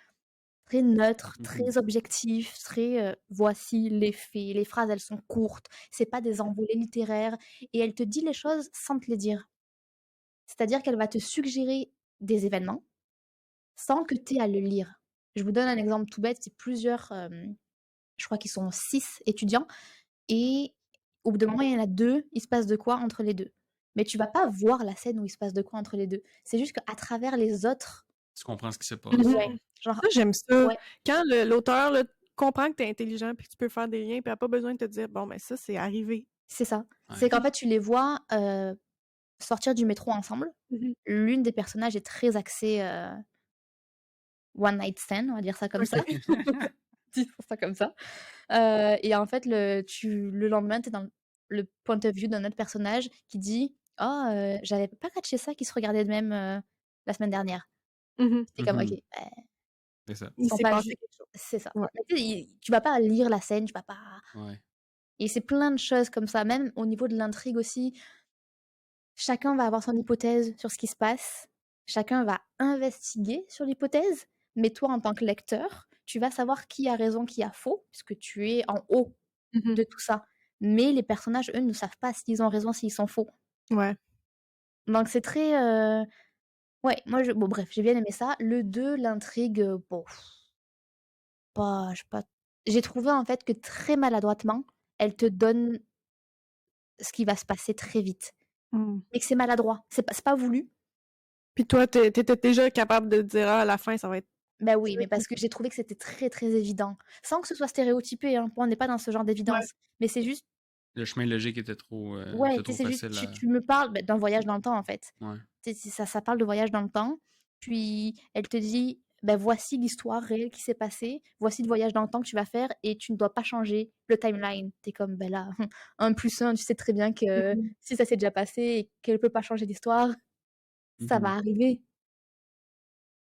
neutre, Mmh. très objectif, très, voici les faits. Les phrases, elles sont courtes, c'est pas des envolées littéraires et elle te dit les choses sans te les dire. C'est-à-dire qu'elle va te suggérer des événements sans que tu aies à le lire. Je vous donne un exemple tout bête, c'est plusieurs, je crois qu'ils sont 6 étudiants et au bout d'un moment, il y en a 2, il se passe de quoi entre les 2. Mais tu vas pas voir la scène où il se passe de quoi entre les 2. C'est juste qu'à travers les autres Tu comprends ce qui se passe. ouais, Mmh. genre Ça, j'aime ça. ouais, Quand l'auteur, là, comprend que tu es intelligent puis que tu peux faire des liens, puis elle a pas besoin de te dire: «Bon, ben, ça, c'est arrivé». c'est ça. C'est Ouais. qu'en fait, tu les vois, sortir du métro ensemble. Mmh mh. L'une des personnages est très axée, one night stand, on va dire ça comme ça. OK. Disons ça comme ça. Et en fait, le lendemain, tu es dans le point of view d'un autre personnage qui dit: «Oh, j'avais pas catché ça qu'ils se regardaient de même, la semaine dernière». Mmh mh. C'est comme OK, Mmh. C'est ça. ils Il sont s'est pas passé ju quelque chose. c'est ça. Ouais. Mais tu sais, tu vas pas lire la scène, tu vas pas Ouais. et c'est plein de choses comme ça, même au niveau de l'intrigue aussi. Chacun va avoir son hypothèse sur ce qui se passe. Chacun va investiguer sur l'hypothèse, mais toi, en tant que lecteur, tu vas savoir qui a raison, qui a faux, puisque tu es en haut Mhm. de tout ça. Mais les personnages, eux, ne savent pas s'ils ont raison, s'ils sont faux. Ouais. Donc c'est très, ouais, moi bon bref, j'ai bien aimé ça. Le 2, l'intrigue, bon, pas je sais pas j'ai trouvé en fait que très maladroitement, elle te donne ce qui va se passer très vite Mm. et que c'est maladroit. C'est pas voulu. Puis toi, t'étais déjà capable de dire, ah, à la fin, ça va être. Bah ça oui, va mais être- parce que j'ai trouvé que c'était très, très évident. Sans que ce soit stéréotypé, hein, on n'est pas dans ce genre Ouais. d'évidence. Mais c'est juste Le chemin logique ouais, était tu sais, trop c'est juste facile tu me parles, bah, d'un voyage dans le temps, en fait. Ouais. Tu sais, ça parle de voyage dans le temps, puis elle te dit: «Bah, voici l'histoire réelle qui s'est passée, voici le voyage dans le temps que tu vas faire et tu ne dois pas changer le timeline». Tu es comme: «Beh, là, 1 + 1, tu sais très bien que Mhm. si ça s'est déjà passé et qu'elle peut pas changer l'histoire, ça va Mhm. arriver».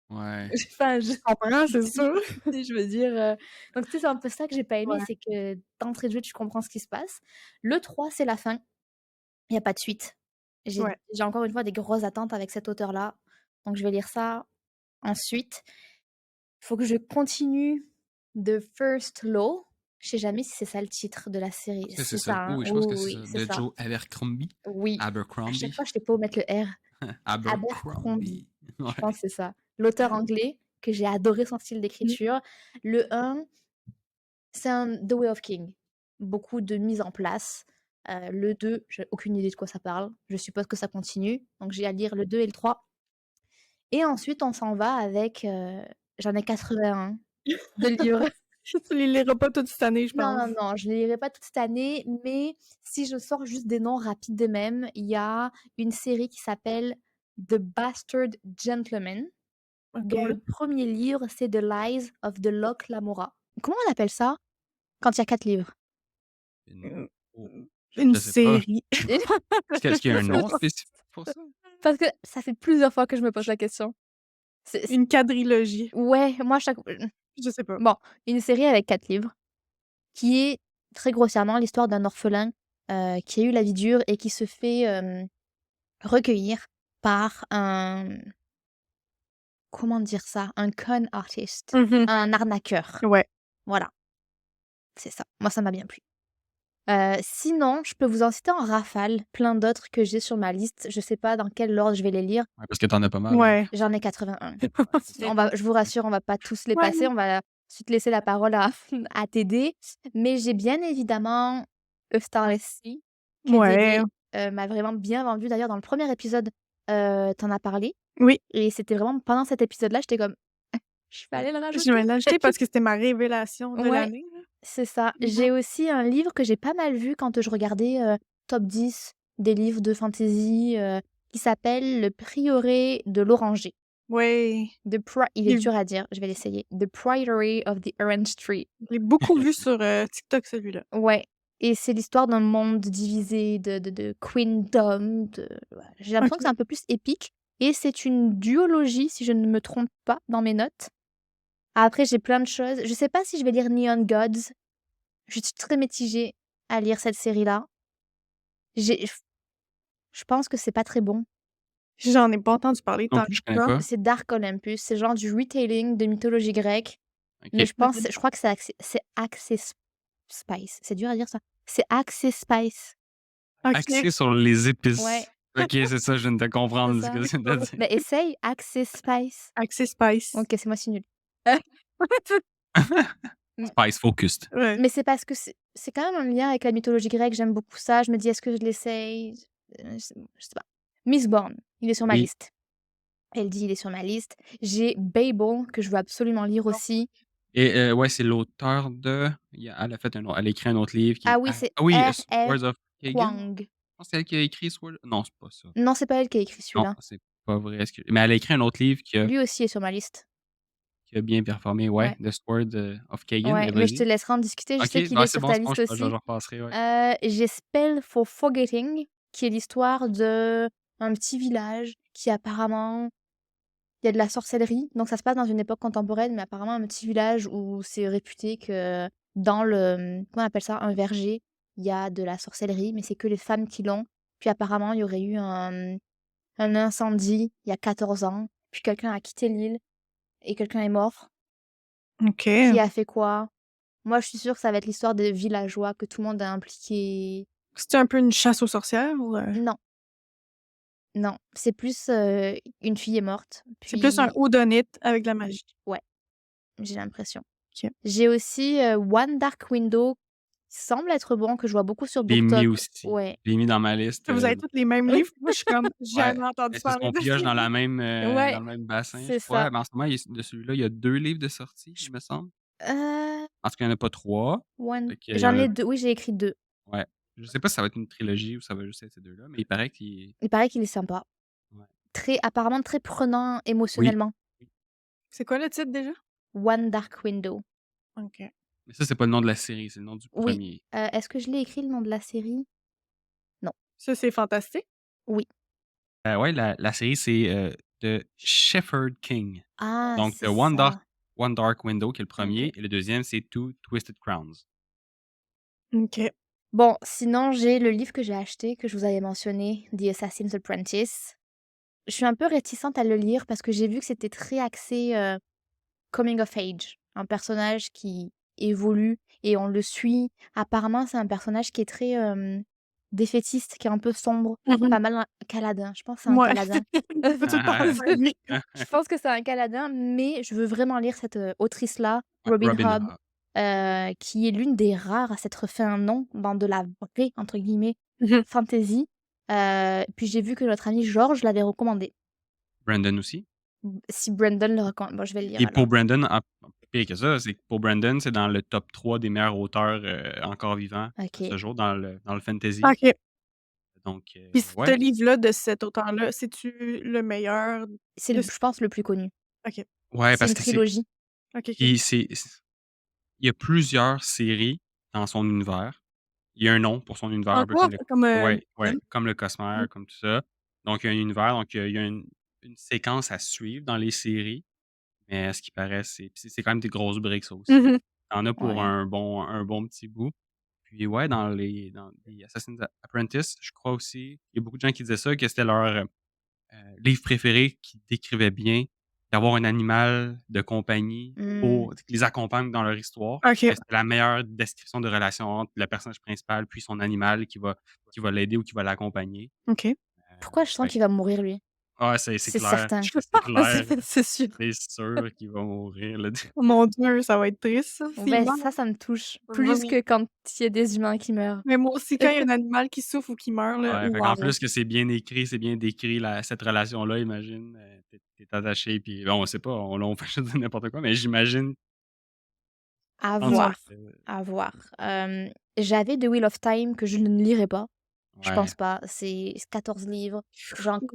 Ouais. Enfin, je Je comprends, c'est sûr. tu sais, je veux dire, donc tu sais, c'est un peu ça que j'ai pas aimé, Ouais. c'est que d'entrée de jeu, tu comprends ce qui se passe. Le 3, c'est la fin, il y a pas de suite. J'ai Ouais. j'ai encore une fois des grosses attentes avec cet auteur-là, donc je vais lire ça ensuite. Faut que je continue The First Law. Je sais jamais si c'est ça le titre de la Je série. pense que c'est C'est ça. ça, hein? Oui, je Oui, pense oui, que c'est oui, ça. c'est De ça. Joe Abercrombie. Oui. À chaque fois, Abercrombie. je sais pas où mettre le R. Abercrombie. Abercrombie. Je Ouais. pense que c'est ça. L'auteur anglais, que j'ai adoré son style Mm. d'écriture. Le 1, c'est un The Way of King. Beaucoup de mise en place. Le 2, j'ai aucune idée de quoi ça parle. Je suppose que ça continue. Donc j'ai à lire le 2 et le 3. Et ensuite, on s'en va avec, j'en ai 81 de livres. Tu les liras pas toute cette année, je Non, pense. non, non, je ne les lirai pas toute cette année, mais si je sors juste des noms rapides de même, il y a une série qui s'appelle The Bastard Gentleman, Ok. dont le premier livre, c'est The Lies of the Locke Lamora. Comment on appelle ça quand il y a 4 livres? Une... Euh, oh, Une je sais pas. série. Est-ce qu'il y a un nom spécifique pour ça? Parce que ça fait plusieurs fois que je me pose la question. C'est Une quadrilogie. ouais, moi chaque Je sais pas. bon, une série avec 4 livres qui est très grossièrement l'histoire d'un orphelin, qui a eu la vie dure et qui se fait, recueillir par un comment dire ça? Un con artist, Mhm. un arnaqueur. Ouais. Voilà, c'est ça. Moi, ça m'a bien plu. Sinon, je peux vous en citer en rafale plein d'autres que j'ai sur ma liste. Je sais pas dans quel ordre je vais les lire. Ouais, parce que t'en as pas mal. Hein. Ouais. J'en ai 81. Je vous rassure, on va pas tous les Ouais. passer. On va ensuite laisser la parole à à TD. Mais j'ai bien évidemment A Starless Sea que Ouais. DD, m'a vraiment bien vendu. D'ailleurs, dans le premier épisode, tu en as parlé Oui. et c'était vraiment pendant cet épisode-là, j'étais comme: «Je vais aller le Je vais rajouter». l'acheter parce que c'était ma révélation de Ouais, l'année. Là. c'est ça. Mhm. J'ai aussi un livre que j'ai pas mal vu quand je regardais, top 10 des livres de fantasy, qui s'appelle Le Prieuré de l'Oranger. Ouais. Il est dur à dire, je vais l'essayer. The Priory of the Orange Tree. Je l'ai beaucoup vu sur TikTok, celui-là. Ouais, et c'est l'histoire d'un monde divisé de queendom, ouais, j'ai l'impression que c'est Ok. un peu plus épique et c'est une duologie, si je ne me trompe pas dans mes notes. Après, j'ai plein de choses. Je sais pas si je vais lire Neon Gods. Je suis très mitigée à lire cette série-là. J'ai je pense que c'est pas très bon. J'en ai pas entendu parler Non tant plus, que je connais ça. pas. C'est Dark Olympus, c'est genre du retelling de mythologie grecque, mais Ok. je crois que c'est Access Spice. C'est dur à dire ça. C'est Access Spice. Axé Ok. sur les épices. Ouais, Ok, c'est ça, je viens de te c'est comprendre ce ça. que tu viens de dire. Bah, essaye Access Spice. Access Spice. OK, c'est moi si nul. M Spice focused. Ouais. mais c'est parce que c'est quand même un lien avec la mythologie grecque, j'aime beaucoup ça. Je me dis: «Est-ce que je l'essaye?» Je sais pas. Mistborn, il est sur ma Oui. liste. Elle dit: «Il est sur ma liste». J'ai Babel que je veux absolument lire aussi. Et ouais, c'est l'auteur de. Elle a fait elle a écrit un autre livre qui Ah est. oui, Ah c'est oui, R.R. Swords of Kagan. Je Kwang. pense que c'est elle qui a écrit Sword. Non, c'est pas ça. Non, c'est pas elle qui a écrit Non, celui-là. c'est pas vrai. Mais elle a écrit un autre livre Lui aussi est sur ma liste. qui a bien performé. Ouais, Ouais, The Sword of Kagan. ouais, Mais mais je te vas-y. laisserai en discuter. Je Ok, sais qu'il non, est c'est sur bon, ta c'est bon, liste je aussi. repasserai. Ouais. J'ai Spell for Forgetting, qui est l'histoire de un petit village qui apparemment il y a de la sorcellerie. Donc ça se passe dans une époque contemporaine, mais apparemment un petit village où c'est réputé que dans comment on appelle ça? Un verger, il y a de la sorcellerie, mais c'est que les femmes qui l'ont. Puis apparemment, il y aurait eu un incendie il y a 14 ans, puis quelqu'un a quitté l'île et quelqu'un est mort. OK. Qui a fait quoi? Moi, je suis sûre que ça va être l'histoire des villageois que tout le monde a impliqué. C'est un peu une chasse aux sorcières ou Non, non, c'est plus, une fille est morte, c'est plus un puis whodunit avec de la magie? ouais, j'ai l'impression. OK. J'ai aussi, One Dark Window qui semble être bon, que je vois beaucoup sur Je l'ai mis BookTok. aussi. Ouais. Je l'ai mis dans ma liste. Vous avez tous les mêmes livres? Moi, je suis comme: Ouais. «Jamais entendu Mais c'est parce parler qu'on de pioche ce livre». dans Ouais, le même bassin, c'est je crois. ça. Mais en ce moment, de celui-là, il y a 2 livres de sortie, Je il me semble. heu, En tout cas, il y en a pas 3. One Fait qu'il y j'en en a ai 2. Oui, j'ai écrit 2. ouais. Je sais pas si ça va être une trilogie ou ça va juste être ces 2-là, mais il paraît qu'il Il paraît qu'il est sympa. ouais. Très apparemment très prenant Oui. émotionnellement. Oui. C'est quoi le titre déjà? One Dark Window. OK. Mais ça, c'est pas le nom de la série, c'est le nom du Oui, premier. est-ce que je l'ai écrit le nom de la série? Non. Ça, c'est fantastique? Oui. Ouais, la série, c'est, The Shepherd King. Ah, Donc, c'est ça. One Dark Window qui est le premier OK. et le deuxième, c'est Two Twisted Crowns. OK. Bon, sinon j'ai le livre que j'ai acheté, que je vous avais mentionné, The Assassin's Apprentice. Je suis un peu réticente à le lire parce que j'ai vu que c'était très axé, coming of age. Un personnage qui évolue et on le suit. Apparemment, c'est un personnage qui est très, défaitiste, qui est un peu sombre, Mmh. pas mal un Caladin. Je pense que c'est un Mouais. Caladin. Ça fait tout le temps penser à lui. Je pense que c'est un Caladin, mais je veux vraiment lire cette, autrice-là, Ouais, Robin Robin Hobb, Hood. qui est l'une des rares à s'être fait un nom dans de la «vraie» entre guillemets Mmh. fantasy. Puis j'ai vu que notre ami Georges l'avait recommandé. Brandon aussi. Si Brandon le recommande, bon, je vais le lire Et pour alors. Brandon, pire que ça, c'est que pour Brandon, c'est dans le top 3 des meilleurs auteurs, encore vivants à OK. ce jour dans le fantasy. OK. Donc, Puis ce ouais. livre-là de cet auteur-là, c'est-tu le meilleur C'est de le c je pense le plus connu. OK. Ouais, C'est parce une que c'est trilogie. OK, OK. puis il y a plusieurs séries dans son univers. Il y a un nom pour son univers, un peu Encore? comme le Comme, ouais, ouais, Marvel? comme le Mmh. Cosmere, comme tout ça. Donc il y a un univers, donc il y a une séquence à suivre dans les séries, mais à ce qui paraît, c'est quand même des grosses briques, ça aussi. Mmh. Tu en as pour Ouais. un bon petit bout. Puis ouais, dans les Assassin's Apprentice, je crois aussi, il y a beaucoup de gens qui disaient ça, que c'était leur, livre préféré qui décrivait bien d'avoir un animal de compagnie Mmh. pour qui les accompagne dans leur histoire. OK. C'était la meilleure description de relation entre le personnage principal puis son animal qui va l'aider ou qui va l'accompagner. OK. Pourquoi je sens Ouais. qu'il va mourir lui? Ah, c'est C'est clair, certain. c'est clair, C'est sûr. c'est sûr qu'il va mourir, là. Oh mon Dieu, ça va être triste ça, s'il Ouais, meurt. ça me touche plus Vraiment. que quand il y a des humains qui meurent. Mais moi aussi, quand il y a un animal qui souffre ou qui meurt là, Ouais, fait qu'en waouh! plus que c'est bien écrit, c'est bien décrit cette relation-là, imagine, tu es attaché puis bon, on sait pas, on fait juste dire n'importe quoi, mais j'imagine À en tout Mouais. voir, cas, à voir. J'avais The Wheel of Time que je ne lirai pas. Je ouais. pense pas. C'est 14 livres.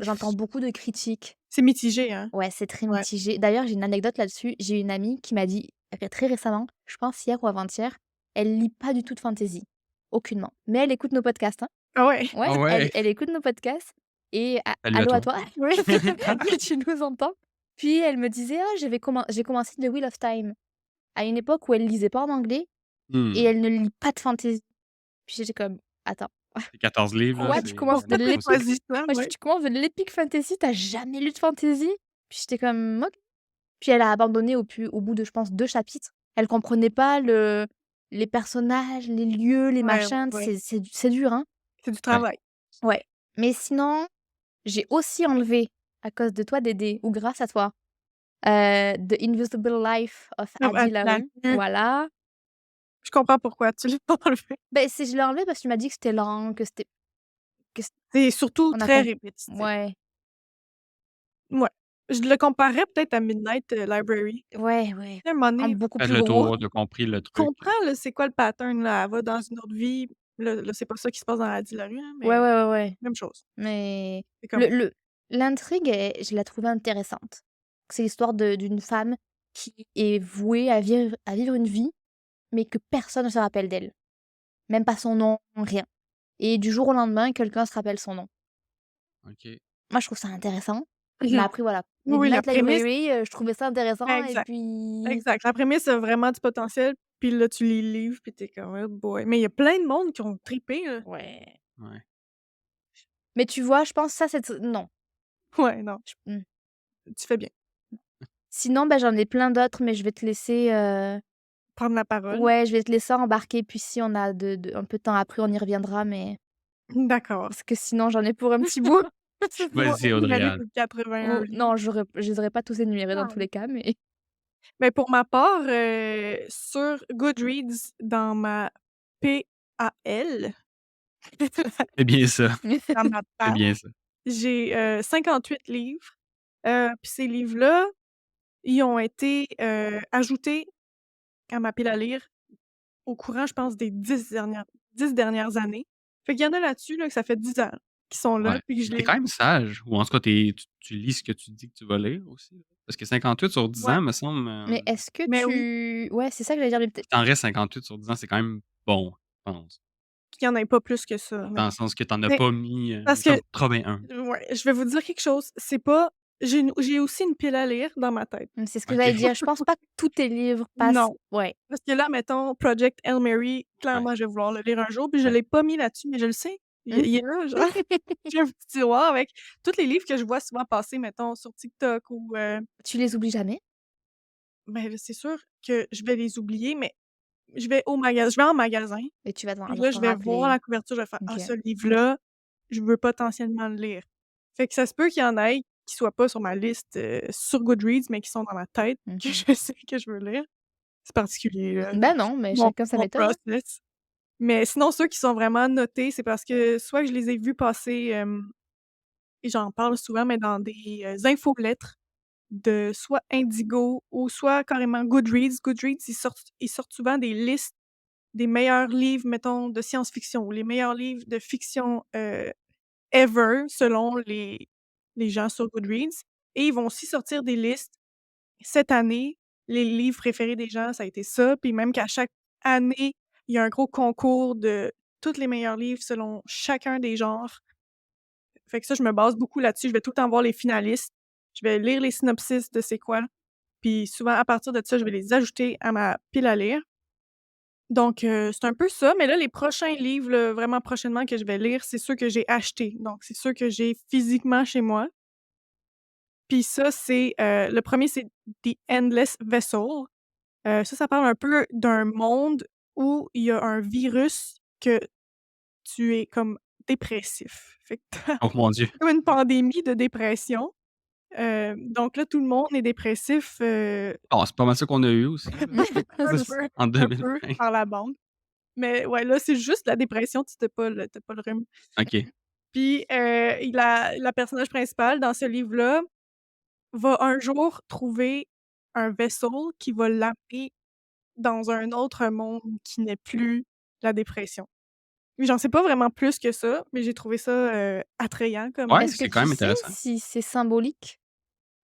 J'entends beaucoup de critiques. C'est mitigé, hein? Ouais, c'est très Ouais. mitigé. D'ailleurs, j'ai une anecdote là-dessus. J'ai une amie qui m'a dit très récemment, je pense hier ou avant-hier, elle lit pas du tout de fantasy. Aucunement. Mais elle écoute nos podcasts, hein. Ah ouais? Ouais, Ah elle ouais! elle écoute nos podcasts et Salut à allô à toi. toi. Oui, tu nous entends? Puis elle me disait: «Ah, j'ai commencé The Wheel of Time» à une époque où elle lisait pas en anglais et Mmh. elle ne lit pas de fantasy. Puis j'étais comme: «Attends, C'est 14 livres, là, quoi? Pourquoi Tu c'est commences de pourquoi tu as l'epic choisi ça? moi, je dis: Ouais. «Tu commences de l'epic fantasy, tu as jamais lu de fantasy?» Puis j'étais comme: «OK». Puis elle a abandonné au bout de, je pense, 2 chapitres. Elle comprenait pas les personnages, les lieux, les Ouais, machins, ouais. c'est dur, hein. C'est du ouais. travail. Ouais. Mais sinon, j'ai aussi enlevé, à cause de toi Dédé, ou grâce à toi, The Invisible Life of Ah bah, Addie tu l'as LaRue. lu. Voilà. Je comprends pourquoi tu l'as pas enlevé. Ben c'est je l'ai enlevé parce que tu m'as dit que c'était lent, que c C'est surtout on a très com répétitif. ouais, Mouais. Je le comparerais peut-être à Midnight, Library. ouais, ouais. Tu sais, à un moment En donné, beaucoup Faites plus le gros. tour, tu as compris le tu truc. comprends là, c'est quoi le pattern là. Elle va dans une autre vie, là, c'est pas ça qui se passe dans Addie Larue, hein, Ouais, mais ouais, ouais, ouais. même chose. Mais C'est le correct. le l'intrigue est je la trouvais intéressante. C'est l'histoire d'une femme qui est vouée à vivre une vie, mais que personne ne se rappelle d'elle. Même pas son nom, rien. Et du jour au lendemain, quelqu'un se rappelle son nom. OK. Moi, je trouve ça intéressant. Mais Mmh. après voilà, Oui, oui, la Midnight prémisse Library, je trouvais ça intéressant et exact, puis exact. La prémisse a vraiment du potentiel, puis là, tu lis le livre, puis tu es comme: «Oh boy!» Mais il y a plein de monde qui ont trippé, là. ouais. Ouais. Mais tu vois, je pense ça c'est non. Ouais, non, Je mmh. tu fais bien. Sinon, bah, j'en ai plein d'autres, mais je vais te laisser, Prendre la parole. ouais, je vais te laisser embarquer, puis si on a un peu de temps après, on y reviendra, mais D'accord. parce que sinon, j'en ai pour un petit bout. Moi, Vas-y, j'en ai Audrey. pour 81 Oh, livres. non, je les aurais pas tous énumérés dans Ah. tous les cas, mais Mais pour ma part, sur Goodreads, dans ma PAL, C'est bien ça. dans ma C'est page, bien ça. j'ai 58 livres. Puis ces livres-là, ils ont été ajoutés à ma pile à lire au courant, je pense, des 10 dernières années. Fait qu'il y en a là-dessus, là, que ça fait 10 ans qui sont là, Ouais. puis que je Mais t'es les. quand même sage. Ou en tout cas, tu lis ce que tu dis que tu vas lire aussi. Parce que 58 sur 10 Ouais, ans, me semble. mais est-ce que mais oui, ouais, c'est ça que j'allais dire, mais Il t'en reste 58 sur 10 ans, c'est quand même bon, je pense. qu'il y en ait pas plus que ça, Dans mais le sens que t'en as mais pas mis parce que comme 81. ouais, je vais vous dire quelque chose, c'est pas j'ai aussi une pile à lire dans ma tête. c'est ce que j'allais OK. dire. Je pense pas que tous tes livres passent Non, ouais. parce que là, mettons, Project Hail Mary, Ouais, clairement, je vais vouloir le lire un jour, puis je ouais. l'ai pas mis là-dessus, mais je le sais. Mmh. Il est là, genre. J'ai un petit tiroir avec tous les livres que je vois souvent passer, mettons, sur TikTok ou Tu les oublies jamais? ben, là, c'est sûr que je vais les oublier, mais je vais en magasin, Et tu vas puis genre là, t'en je vais voir rappeler. la couverture, je vais faire: «Ah, OK. ce livre-là, je veux potentiellement le lire». Fait que ça se peut qu'il y en ait qui soient pas sur ma liste, sur Goodreads, mais qui sont dans ma tête, que Mmh. je sais que je veux lire. C'est particulier, là, Ben non, mais mon chacun sa mon méthode, hein. process. Mais sinon, ceux qui sont vraiment notés, c'est parce que soit que je les ai vus passer, et j'en parle souvent, mais dans des, infolettres de soit Indigo ou soit carrément Goodreads. Goodreads, ils sortent souvent des listes des meilleurs livres, mettons, de science-fiction ou les meilleurs livres de fiction, ever selon les gens sur Goodreads et ils vont aussi sortir des listes. Cette année, les livres préférés des gens, ça a été ça, puis même qu'à chaque année, il y a un gros concours de tous les meilleurs livres selon chacun des genres. Fait que ça, je me base beaucoup là-dessus. Je vais tout le temps voir les finalistes. Je vais lire les synopsis de c'est quoi, puis souvent à partir de ça, je vais les ajouter à ma pile à lire. Donc c'est un peu ça, mais là, les prochains livres, là, vraiment prochainement que je vais lire, c'est ceux que j'ai achetés. Donc c'est ceux que j'ai physiquement chez moi. Puis ça, c'est, le premier c'est The Endless Vessel. Ça parle un peu d'un monde où il y a un virus que tu es comme dépressif. Fait que tu Oh mon Dieu. comme une pandémie de dépression. Donc là, tout le monde est dépressif, Bon, c'est pas mal ça qu'on a eu aussi, là. un C'est ça. peu En un peu 2020. par la bande. Mais ouais, là, c'est juste la dépression, tu as pas le rhume. OK. Puis, la personnage principale dans ce livre-là va un jour trouver un vaisseau qui va l'amener dans un autre monde qui n'est plus la dépression. Mais j'en sais pas vraiment plus que ça, mais j'ai trouvé ça, attrayant comme Ouais, Est-ce que c'est quand tu même sais intéressant. si c'est symbolique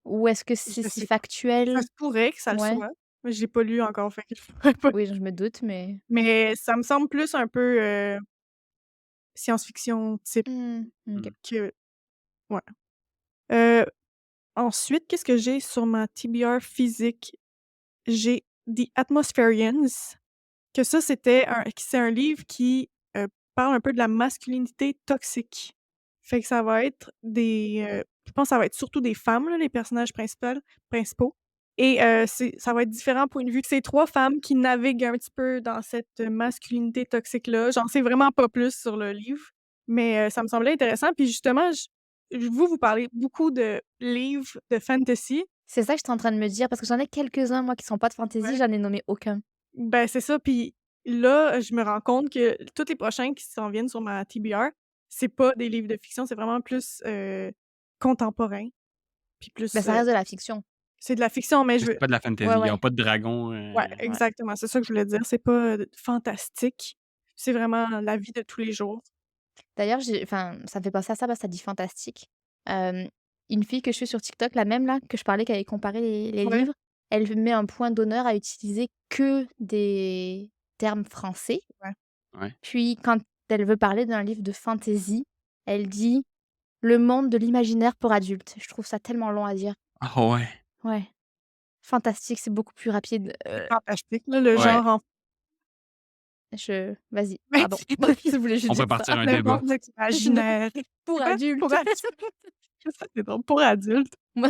ou est-ce que je c'est si sais pas. Ça factuel? se pourrait que ça le Ouais. soit, mais j'ai pas lu encore, fait que je pourrais pas Oui, je me doute, mais mais ça me semble plus un peu, science-fiction type Mmh. OK. que ouais. Heu, Ensuite, qu'est-ce que j'ai sur ma TBR physique? J'ai The Atmospherians, que ça, c'est un livre qui, parle un peu de la masculinité toxique. Fait que ça va être je pense que ça va être surtout des femmes, là, les personnages principaux et ça va être différents points de vue. C'est 3 femmes qui naviguent un petit peu dans cette masculinité toxique-là. J'en sais vraiment pas plus sur le livre, mais ça me semblait intéressant. Puis justement, vous parlez beaucoup de livres de fantasy. C'est ça que j'étais en train de me dire parce que j'en ai quelques-uns moi qui sont pas de fantasy, Ouais. j'en ai nommé aucun. Ben, c'est ça, puis là, je me rends compte que tous les prochains qui s'en viennent sur ma TBR, c'est pas des livres de fiction, c'est vraiment plus, contemporain, puis Ben, plus, ça reste de la fiction. c'est de la fiction, mais Mais je c'est veux pas de la Ouais, fantasy. Il y a ouais, pas de dragon, ouais, ouais. exactement, c'est ça que je voulais dire, c'est pas, fantastique, c'est vraiment la vie de tous les jours. D'ailleurs, ça me fait penser à ça parce que tu dit fantastique. Hem, une fille que je suis sur TikTok, la même là, que je parlais qui avait comparé les Ouais, livres, elle met un point d'honneur à utiliser que des termes français. ouais. ouais. Puis quand elle veut parler d'un livre de fantasy, elle dit: «Le monde de l'imaginaire pour adultes». Je trouve ça tellement long à dire. Ah ouais. Ouais, fantastique, c'est beaucoup plus rapide. C'est fantastique, là, le Ouais. genre en Vas-y, mais pardon. c'est pas Je voulais juste On dire peut ça. partir un le débat. monde de l'imaginaire. Pour C'est quoi? adultes. Pour adultes? Ça, c'est drôle, pour adultes. Ouais.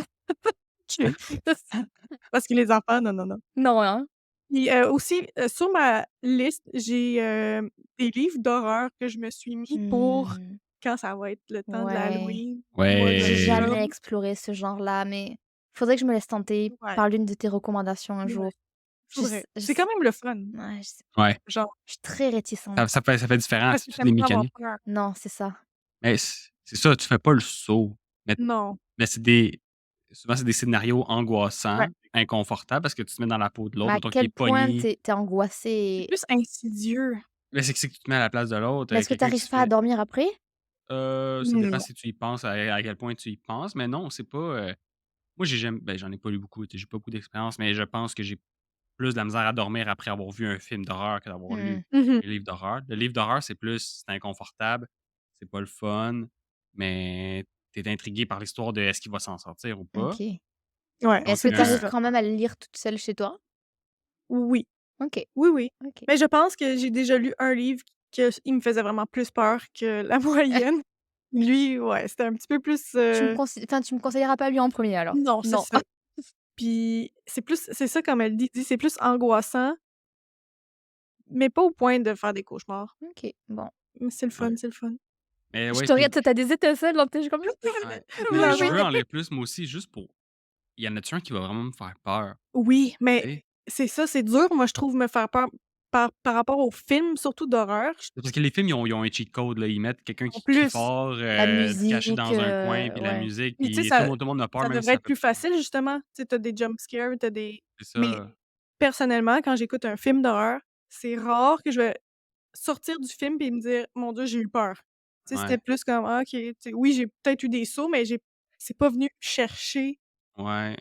OK. Parce que les enfants, non, non, non. Non, hein? Puis, aussi, sur ma liste, j'ai, des livres d'horreur que je me suis mis pour Mmh. quand ça va être le temps de Ouais. l'Halloween. Moi, J'ai Ouais. jamais exploré ce genre-là, mais faudrait que je me laisse tenter ouais, par l'une de tes recommandations un ouais, jour. Je faudrait. s je C'est s quand même le fun. ouais, je sais Ouais. Genre, je suis très réticente. Ça fait différent, parce c'est que toutes tu aimes des pas avoir mécaniques. peur. Non, c'est ça. Mais c'est ça, tu fais pas le saut. Mais Non. mais souvent, c'est des scénarios Ouais. angoissants, inconfortables parce que tu te mets dans la peau de l'autre, Mais à mettons qu'il est quel point pogné. tu es angoissée C'est et plus insidieux. Mais c'est que tu te mets à la place de l'autre, mais est-ce que tu quelqu'un qui arrives se pas à fait dormir après? ça dépend Non. si tu y penses, à quel point tu y penses, mais non, c'est pas, moi j'ai jamais ben, j'en ai pas lu beaucoup, tu sais, j'ai pas beaucoup d'expérience, mais je pense que j'ai plus de la misère à dormir après avoir vu un film d'horreur que d'avoir Mmh. lu Mmh. un livre d'horreur. Le livre d'horreur, c'est inconfortable, c'est pas le fun, mais tu es intrigué par l'histoire de est-ce qu'il va s'en sortir ou pas. OK. Ouais, Est-ce Donc que c'est tu plus arrives ça. quand même à le lire toute seule chez toi? Oui. OK, Oui, oui. OK. Mais je pense que j'ai déjà lu un livre que il me faisait vraiment plus peur que la moyenne. Lui, ouais, c'était un petit peu plus, Tu me conseilleras pas lui en premier alors? non, c'est Non. ça. Puis c'est ça comme elle dit, c'est plus angoissant, mais pas au point de faire des cauchemars. OK, bon. Mais c'est le ouais. fun, c'est le fun. Mais Je ouais, te regarde, tu as des étincelles dans tes yeux comme ouais. Oui, Mais je oui. veux en lire plus moi aussi juste pour il y en a-tu un qui va vraiment me faire peur? Oui, mais Tu sais? c'est ça, c'est dur, moi, je trouve, me faire peur par rapport aux films, surtout d'horreur. J C'est parce que les films, ils ont un cheat code, là. Ils mettent quelqu'un En qui crie plus, fort, la caché musique, dans un coin, puis la ouais. musique, puis tu sais, puis tout le monde a peur, ça même si devrait ça être fait plus pas peur. facile, justement. Tu sais, tu des jump scares, tu des C'est mais ça. personnellement, quand j'écoute un film d'horreur, c'est rare que je vais sortir du film et me dire: «Mon Dieu, j'ai eu peur». Tu sais, c'était Ouais, plus comme: «Ah OK», tu sais, oui, j'ai peut-être eu des sauts, mais c'est pas venu chercher. ouais.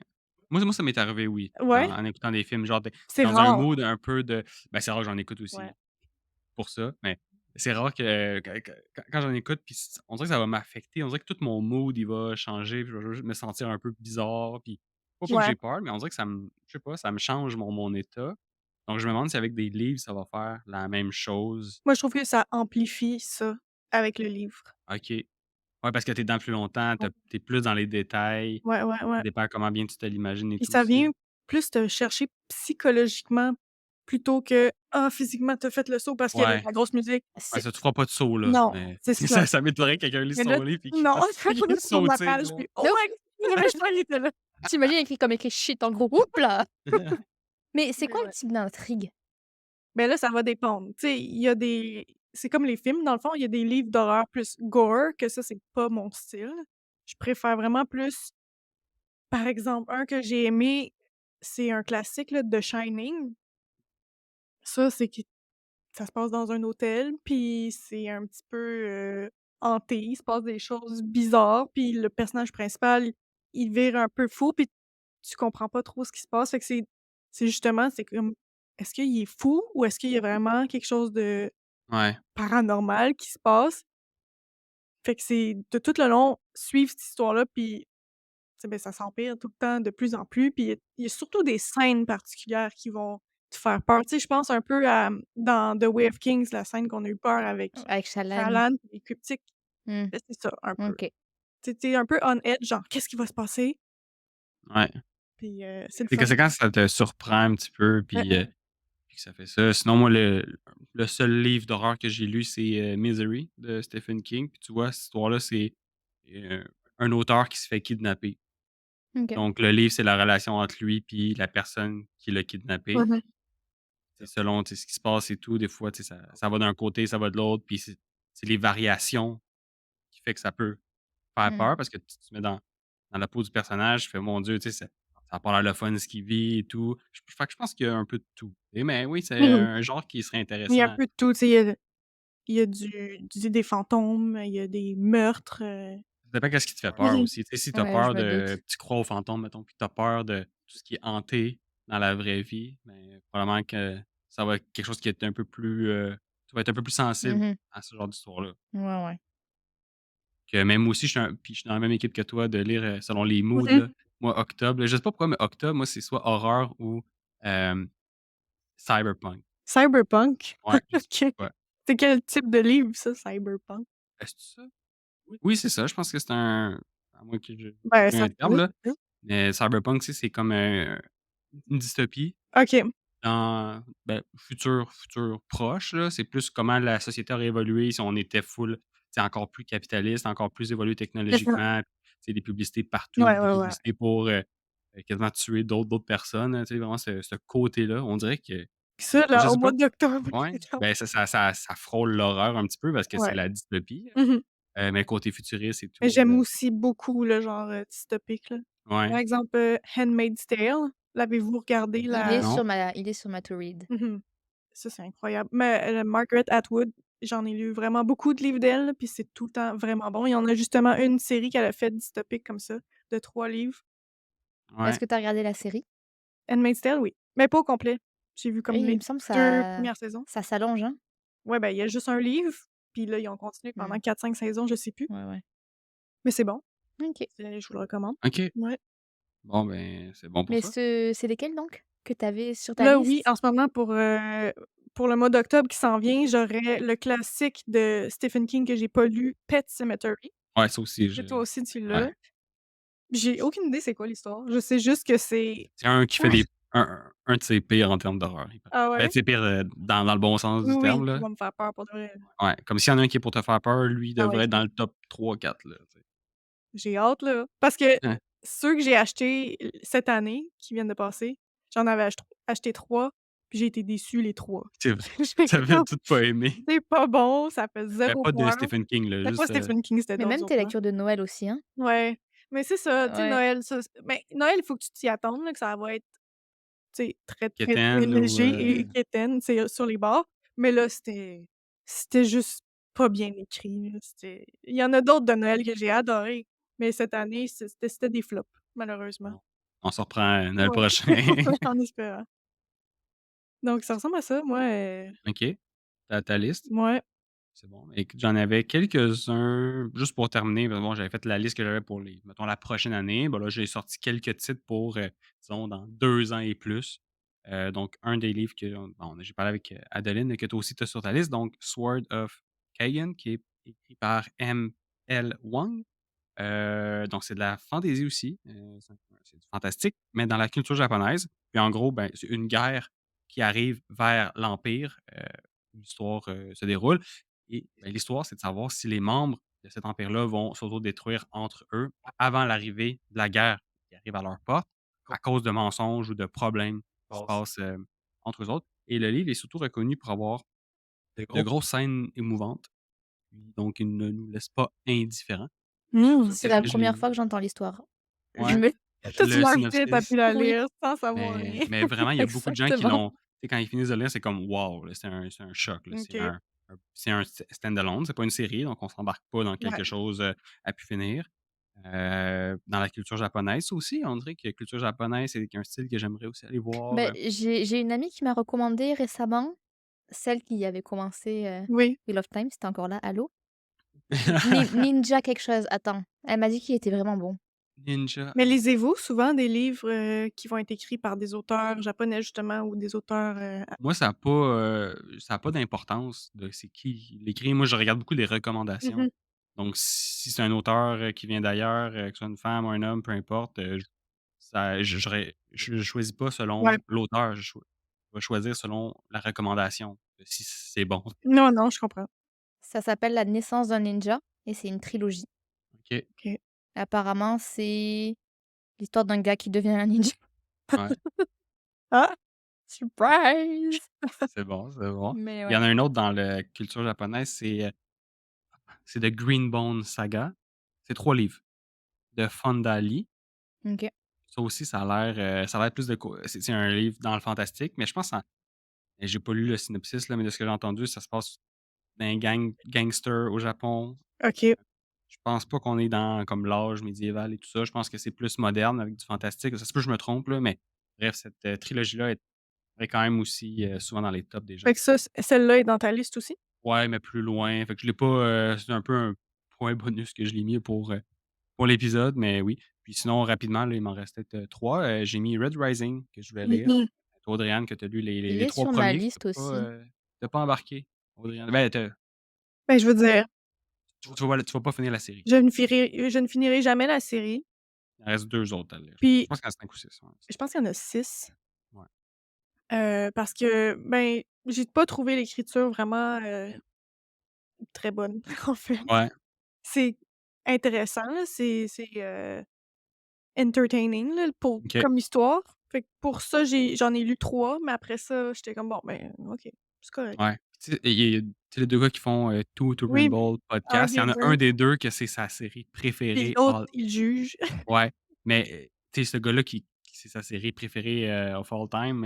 Moi, ça m'est arrivé, oui, Ouais, en écoutant des films, genre, tu c'est dans un rare. mood un peu de ben, c'est rare que j'en écoute Ouais. aussi pour ça, mais c'est rare que quand j'en écoute, puis on dirait que ça va m'affecter. On dirait que tout mon mood, il va changer, puis je vais juste me sentir un peu bizarre, puis pas que Ouais. j'ai peur, mais on dirait que ça me je sais pas, ça me change mon état. Donc je me demande si avec des livres, ça va faire la même chose. Moi, je trouve que ça amplifie ça avec le livre. OK. Ouais, parce que tu es dedans plus longtemps, tu es plus dans les détails, Ouais, ouais, ça ouais. dépend comment bien tu te l'imagines et Puis tout ça aussi. vient plus te chercher psychologiquement plutôt que, ah, physiquement, tu as fait le saut parce qu'il y avait de Ouais. la grosse musique. Ouais, C'est ça, tu feras pas de saut, là, Non, mais c'est ça. ça m'étonnerait que quelqu'un lise Mais là, son livre et qu'il non, fasse je tourne la sauter, page genre. puis oh nope, my god, le cheval il était là. tu écrit comme écrit shit en gros. Oups là! Mais c'est Mais quoi le ouais. type d'intrigue? Mais là, ça va dépendre. Tu sais, il y a des c'est comme les films, dans le fond, il y a des livres d'horreur plus gore que ça, c'est pas mon style. Je préfère vraiment plus par exemple, un que j'ai aimé, c'est un classique, là, The Shining. Ça, c'est qui ça se passe dans un hôtel, puis c'est un petit peu, hanté. Il se passe des choses bizarres, puis le personnage principal, il vire un peu fou, puis tu comprends pas trop ce qui se passe. Fait que c'est justement, c'est comme, est-ce qu'il est fou ou est-ce qu'il y a vraiment quelque chose de Ouais, paranormal qui se passe? Fait que c'est de tout le long, suivre cette histoire-là, puis tu sais, ben, ça s'empire tout le temps de plus en plus, puis il y a surtout des scènes particulières qui vont te faire peur. Tu sais, je pense un peu à, dans The Way of Kings, la scène qu'on a eu peur avec Avec Shallan? Shyamalan et les cryptiques. Mmh, Ben, c'est ça, un peu. OK. Tu es un peu on edge, genre: «Qu'est-ce qui va se passer?» ouais. Puis, c'est le C'est fun. quand ça te surprend un petit peu Ouais. puis que ça fait ça. Sinon, moi, le seul livre d'horreur que j'ai lu, c'est, Misery de Stephen King. Puis tu vois, cette histoire-là, c'est, heu, un auteur qui se fait kidnapper. OK. Donc le livre, c'est la relation entre lui puis la personne qui l'a kidnappé. Mmh. C'est selon, tu sais, ce qui se passe et tout, des fois, tu sais, ça va d'un côté, ça va de l'autre, puis c'est les variations qui fait que ça peut faire Mmh. peur parce que tu te mets dans la peau du personnage, tu fais: «Mon Dieu, tu sais, ça a pas l'air le fun ce qu'il vit et tout». Fait que je pense qu'il y a un peu de tout. Mais oui, c'est Mmh. un genre qui serait Il y a un intéressant. peu de tout, tu sais, il y a des fantômes, il y a des meurtres, Ça dépend qu'est-ce qui te fait peur Mmh. aussi. Tu sais, si tu as Ouais, je peur me doute. de tu crois aux fantômes, mettons, puis tu as peur de tout ce qui est hanté dans la vraie vie, ben, probablement que ça va être quelque chose qui est un peu plus, tu vas être un peu plus sensible Mmh. à ce genre d'histoire-là. Ouais, ouais. Que même moi aussi, je suis dans la même équipe que toi de lire, selon les moods, Mmh. là. Moi, octobre, je sais pas pourquoi, mais octobre, moi, c'est soit horreur ou, hem, cyberpunk. Cyberpunk? Ouais, je sais pas OK. pourquoi. C'est quel type de livre ça, Cyberpunk? C'est ça? Oui, c'est ça, je pense que c'est un à moins que j'ai Ben, oublié ça un se terme, peut, là, ça se peut. mais cyberpunk, tu sais, c'est comme, une dystopie OK. dans, ben, futur proche, là. C'est plus comment la société aurait évolué si on était full, c'est encore plus capitaliste, encore plus évolué C'est ça. technologiquement, c'est des publicités partout, Ouais, des ouais, ouais. publicités pour, quasiment tuer d'autres personnes, tu sais, vraiment ce côté-là. On dirait que Ça, je là, au sais pas. mois d'octobre, Ouais, genre ben, ça frôle l'horreur un petit peu parce que c'est ouais. la dystopie, là, Mmh. mais côté futuriste et Mais tout, j'aime aussi beaucoup le genre, dystopique, là. Par ouais. exemple, Handmaid's Tale, l'avez-vous regardé la Non? Il est sur ma to read. mmh Ça, c'est incroyable. Mais, Margaret Atwood, j'en ai lu vraiment beaucoup de livres d'elle, puis c'est tout le temps vraiment bon. Il y en a justement une série qu'elle a faite dystopique comme ça, de 3 livres. Est-ce Ouais. que tu as regardé la série? Handmaid's Tale, oui, mais pas au complet. J'ai vu comme Oui, il les me semble que 2 ça 1res saisons. ça s'allonge, hein? Ouais, ben, il y a juste un livre, puis là, ils ont continué pendant Mmh. 4-5 saisons, je sais plus, Ouais, ouais. mais c'est bon. OK. Je vous le recommande. OK. Ouais. Bon, ben, c'est bon pour Mais ça. c'est lesquels donc que tu avais sur ta Là, oui, liste? en ce moment, pour le mois d'octobre qui s'en vient, j'aurais le classique de Stephen King que j'ai pas lu, Pet Sematary, Ouais, ça aussi, que toi aussi tu ouais. l'as. J'ai aucune idée c'est quoi l'histoire. Je sais juste que c'est C'est un qui fait des un de ses pires en termes d'horreur, il paraît. ah Ben, ouais? de ses pires, dans le bon sens Oui, du oui, terme, il là. va me faire peur pour de vrai. Ouais, comme s'il y en a un qui est pour te faire peur, lui Ah ouais, devrait être dans le top 3-4 là, tu sais. j'ai hâte, là, parce que Ouais, ceux que j'ai achetés, cette année, qui viennent de passer, j'en avais acheté 3, puis j'ai été déçue les 3. c'est vrai. J'étais Tu avais comme: tout pas aimé. «C'est pas bon, ça fait Ben, zéro pas de point». Stephen King, là, C'était pas juste, Stephen King, c'était Mais d'autres même tes auteurs. lectures de Noël aussi, hein? Ouais, mais c'est ça, tu sais, Ouais. Noël, ça c mais Noël, il faut que tu t'y attendes, là, que ça va être, tu sais, très, très, très Keten ou, léger et quétaine, tu sais, sur les bords. Mais là, c'était juste pas bien écrit, là, il y en a d'autres de Noël que j'ai adorés, mais cette année, c'était des flops, malheureusement. bon, on se reprend, Noël Ouais, prochain. en espérant. Donc ça ressemble à ça, moi, OK. Ta liste? mouais. C'est bon. Écoute, j'en avais quelques-uns, juste pour terminer, bon, j'avais fait la liste que j'avais pour les mettons la prochaine année. Ben là, j'ai sorti quelques titres pour, disons dans 2 ans et plus. Donc un des livres que bon, j'ai parlé avec, Adeline, que toi aussi tu as sur ta liste, donc Sword of Kagan, qui est écrit par M. L. Wang. Donc c'est de la fantaisie aussi, c'est du fantastique, mais dans la culture japonaise. Puis en gros, ben, c'est une guerre qui arrive vers l'empire, l'histoire, se déroule et ben, l'histoire, c'est de savoir si les membres de cet empire-là vont s'autodétruire entre eux avant l'arrivée de la guerre qui arrive à leur porte, à cause de mensonges ou de problèmes qui se passent, entre eux autres. Et le livre est surtout reconnu pour avoir de grosses scènes émouvantes, donc il ne nous laisse pas indifférents. Mmh. C'est Qu'est-ce la que je l'ai première lu? fois que j'entends l'histoire. Je Ouais. me Toi, tu Le l'as acheté, tu as pu synopsis, la Oui, lire sans savoir mais rien. vraiment, il y a beaucoup de gens qui exactement. l'ont, tu sais, quand ils finissent de lire, c'est comme wow, là, c'est un choc, là. OK. C'est un stand-alone, c'est pas une série, donc on s'embarque pas dans Ouais. quelque chose, à pu finir. Dans la culture japonaise aussi, on dirait que culture japonaise, c'est un style que j'aimerais aussi aller voir, Beh, j'ai une amie qui m'a recommandé récemment, celle qui avait commencé, Oui. Wheel of Time, c'était encore là, allô? Ninja quelque chose, attends. Elle m'a dit qu'il était vraiment bon. Ninja. Mais lisez-vous souvent des livres, qui vont être écrits par des auteurs japonais justement ou des auteurs, Moi, ça a pas d'importance de c'est qui l'écrit. Moi, je regarde beaucoup les recommandations. mmh Donc si c'est un auteur, qui vient d'ailleurs, que ce soit une femme ou un homme, peu importe, ça je choisis pas Ouais. selon l'auteur, je vais choisir selon la recommandation, si c'est bon. Non, non, je comprends. Ça s'appelle La naissance d'un ninja et c'est une trilogie. OK, OK. Apparemment, c'est l'histoire d'un gars qui devient un ninja. ouais, Ah! Surprise! c'est bon, c'est bon. Mais Il y ouais. en a un autre dans la culture japonaise, c'est The Greenbone Saga. C'est 3 livres de Fonda Lee. OK. Ça aussi, ça a l'air plus de co c'est un livre dans le fantastique, mais je pense en j'ai pas lu le synopsis là, mais de ce que j'ai entendu, ça se passe d'un gangster au Japon. OK. Je pense pas qu'on est dans comme l'âge médiéval et tout ça. Je pense que c'est plus moderne avec du fantastique. Ça se peut que je me trompe là, mais bref, cette, trilogie-là est quand même aussi, souvent dans les tops des gens. Fait que ça, celle-là est dans ta liste aussi? Ouais, mais plus loin. Fait que je l'ai pas, c'est un peu un point bonus que je l'ai mis pour l'épisode, mais oui. Puis sinon, rapidement, là, il m'en restait peut 3. J'ai mis Red Rising que je voulais lire. Mmh Toi, Audriane, que tu as lu Il les est 3 sur ma premiers, liste aussi. tu pas embarqué, Audriane. Ben, Ben, je veux dire, tu vas pas finir la série. je ne finirai jamais la série, Il en reste 2 autres à lire. Je Puis, pense qu'il y en a 5 ou 6. Ouais, je pense qu'il y en a 6. ouais. Parce que, ben, j'ai pas trouvé l'écriture vraiment, très bonne, en fait. Ouais, C'est intéressant, là, c'est entertaining, là, pour OK. comme histoire. Fait que pour ça, j'en ai lu 3, mais après ça, j'étais comme: «Bon, ben, OK, c'est correct». Ouais. Tu sais, il y a tu sais, les 2 gars qui font, Two to Oui, Ramble un podcast, il y des en a 2, un des 2 que c'est sa série puis préférée l'autre, all il juge. ouais, mais, tu sais, ce gars-là qui c'est sa série préférée, of all time,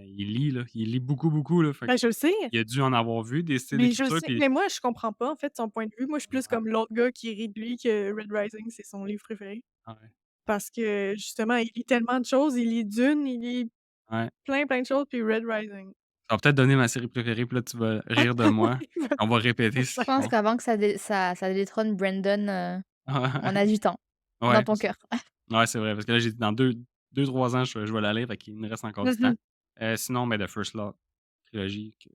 il lit, là. Il lit beaucoup, beaucoup, là. Fait Ben, je le sais, qu'il a dû en avoir vu des styles mais je le d'écriture, sais, puis mais moi, je comprends pas, en fait, son point de vue. Moi, je suis plus ouais, comme l'autre gars qui rit de lui que Red Rising, c'est son livre préféré. ouais, Parce que, justement, il lit tellement de choses. Il lit Dune, il lit ouais. plein, plein de choses, puis Red Rising. Ça va peut-être donner ma série préférée, puis là, tu vas rire de moi. On va répéter Je pense bon. qu'avant que ça détrône Brandon, on a du temps dans Ouais, ton cœur. ouais, c'est vrai, parce que là, j'ai dans 2-3 ans, je vais la lire, fait qu'il me reste encore du temps. Mmh. Sinon, ben, The First Law trilogie que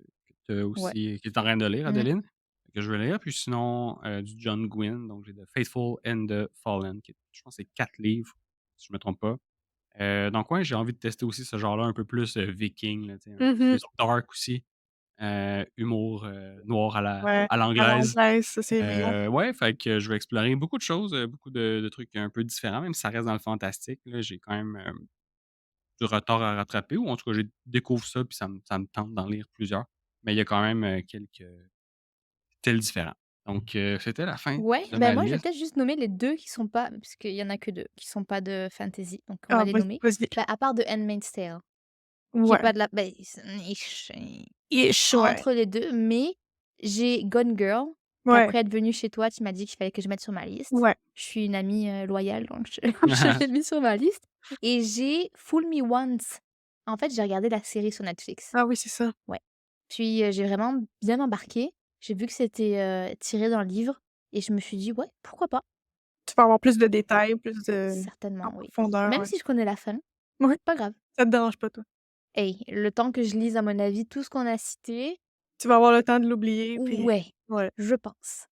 tu as Ouais. aussi qui est en train de lire, Mmh. Adeline, que je vais lire. Puis sinon, du John Gwynne, donc j'ai The Faithful and the Fallen, qui est je pense que c'est 4 livres, si je me trompe pas. Donc ouais, j'ai envie de tester aussi ce genre-là un peu plus, viking, là, tu sais, un peu Mmh. plus dark aussi, humour, noir Ouais, à à l'anglaise. l'anglaise, ça, c'est bon. Ouais, fait que je vais explorer beaucoup de choses, beaucoup de trucs un peu différents, même si ça reste dans le fantastique, là. J'ai quand même, du retard à rattraper ou en tout cas, je découvre ça puis ça me tente d'en lire plusieurs. Mais il y a quand même, quelques styles différents. Donc, c'était la fin Ouais, de ben ma moi, je vais liste. peut-être juste nommer les 2 qui sont pas parce qu'il y en a que 2 qui sont pas de fantasy, donc on va Ah, les vas-y, nommer. vas-y. Bah, à part The Handmaid's Tale, qui est Ouais. pas de la beh, c'est niche, Ish, ouais. entre les 2, mais j'ai Gone Girl, Ouais, qu'après être venue chez toi, tu m'as dit qu'il fallait que je mette sur ma liste. ouais. Je suis une amie, loyale, donc je je l'ai mis sur ma liste et j'ai Fool Me Once. En fait, j'ai regardé la série sur Netflix. Ah oui, c'est ça. Ouais. Puis, j'ai vraiment bien embarqué. J'ai vu que c'était, tiré d'un livre et je me suis dit: «Ouais, pourquoi pas?» Tu vas avoir plus de détails, plus de en Certainement, oui. profondeur, Même ouais. si je connais la fin, Ouais, pas grave. ça te dérange pas, toi? Hey, le temps que je lise, à mon avis, tout ce qu'on a cité, Tu vas avoir le temps de l'oublier, puis ouais, ouais, je pense,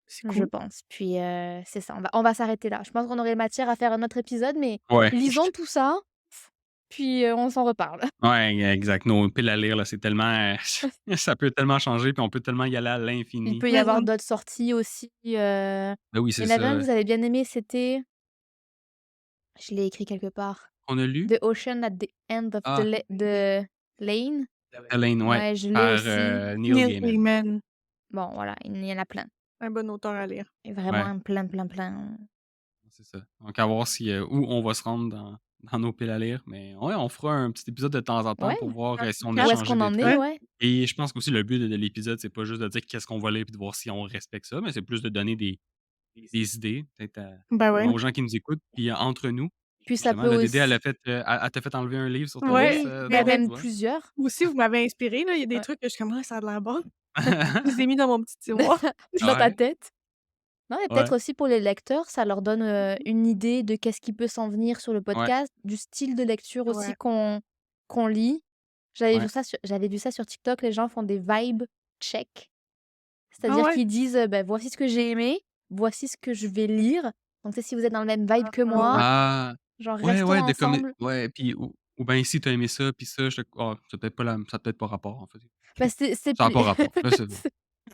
c'est je cool. pense. Puis, c'est ça, on va s'arrêter là. Je pense qu'on aurait matière à faire un autre épisode, mais Ouais, lisons tout ça, puis, on s'en reparle. ouais, exact. Nos piles à lire, là, c'est tellement, ça peut tellement changer, puis on peut tellement y aller à Il l'infini. peut y avoir Mmh. d'autres sorties aussi, Ben oui, il c'est y en avait un ça. que vous avez bien aimé, c'était je l'ai écrit quelque part. On a lu? The Ocean at the End of Ah, the Lane. Hélène, ouais, Ouais, je l'ai par, aussi. Neil Neil Gaiman. Gaiman, Bon, voilà, il y en a plein un bon auteur à lire. et Ouais. vraiment plein, plein, plein. C'est ça. Donc à voir si, où on va se rendre dans nos piles à lire, mais ouais, on fera un petit épisode de temps en temps Ouais, pour voir, Un si on a où est-ce changé qu'on des en trucs est? ouais. Ouais. et je pense qu'aussi le but de l'épisode, c'est pas juste de dire qu'est-ce qu'on va lire puis de voir si on respecte ça, mais c'est plus de donner des idées peut-être Ben ouais. aux gens qui nous écoutent, puis entre nous. Puis ça Justement, peut là, Dédé, aussi elle t'a fait enlever un livre sur ta liste, Ouais, oui, ben même tu vois? plusieurs. aussi, vous m'avez inspirée, là, il y a des Ouais. trucs que je suis comme: «Ah, ça a de l'air bon». Je les ai mis dans mon petit tiroir. Dans ta Ouais, tête. Non et ouais, peut-être aussi pour les lecteurs, ça leur donne, une idée de qu'est-ce qui peut s'en venir sur le ouais, podcast, du style de lecture aussi Ouais. qu'on lit. ouais. J'avais vu ça sur TikTok, les gens font des vibe check. Ah C'est-à-dire ouais? qu'ils disent, «Bah, voici ce que j'ai aimé, voici ce que je vais lire». Donc tu sais, si vous êtes dans le même vibe que Ah ouais. moi, Ah! genre Ouais, restons ouais, de comme ensemble. ouais, puis ou ben si tu as aimé ça, puis ça, c'est peut-être pas ça a peut-être pas rapport en fait. Bah, c'est Ça a plus pas rapport. Là, c'est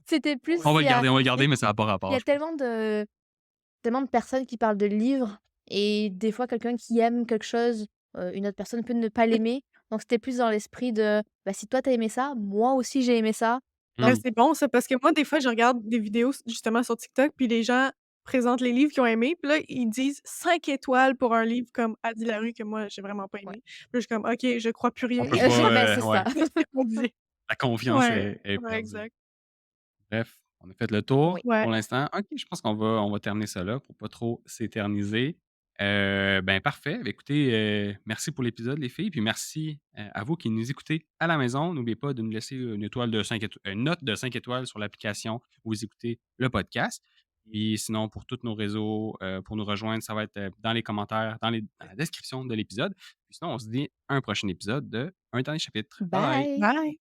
c'était plus on va le il y a garder, mais ça a pas il y rapport, a je pense. tellement de personnes qui parlent de livres et des fois quelqu'un qui aime quelque chose, une autre personne peut ne pas l'aimer. Donc c'était plus dans l'esprit de, bah, si toi t'as aimé ça, moi aussi j'ai aimé ça. Ben, Donc Mmh. c'est bon ça, parce que moi, des fois, je regarde des vidéos justement sur TikTok, puis les gens présentent les livres qu'ils ont aimés, puis là, ils disent 5 étoiles pour un livre comme Addie Larue que moi, j'ai vraiment pas ouais. aimé. Puis là, je suis comme: «OK, je crois plus On rien». peut pas, Bah, c'est ouais, ça. C'est pas obligé. la confiance Ouais, est ouais, perdue. exact. Bref, on a fait le tour Oui. Ouais. pour l'instant. OK, je pense qu'on va terminer ça là pour pas trop s'éterniser. Ben, parfait. Bah, écoutez, merci pour l'épisode les filles, puis merci, à vous qui nous écoutez à la maison. N'oubliez pas de nous laisser une note de 5 étoiles sur l'application où vous écoutez le podcast. Puis sinon pour tous nos réseaux, pour nous rejoindre, ça va être, dans les commentaires, dans la description de l'épisode. Puis sinon, on se dit à un prochain épisode de Un dernier chapitre. Bye bye. Bye. Bye.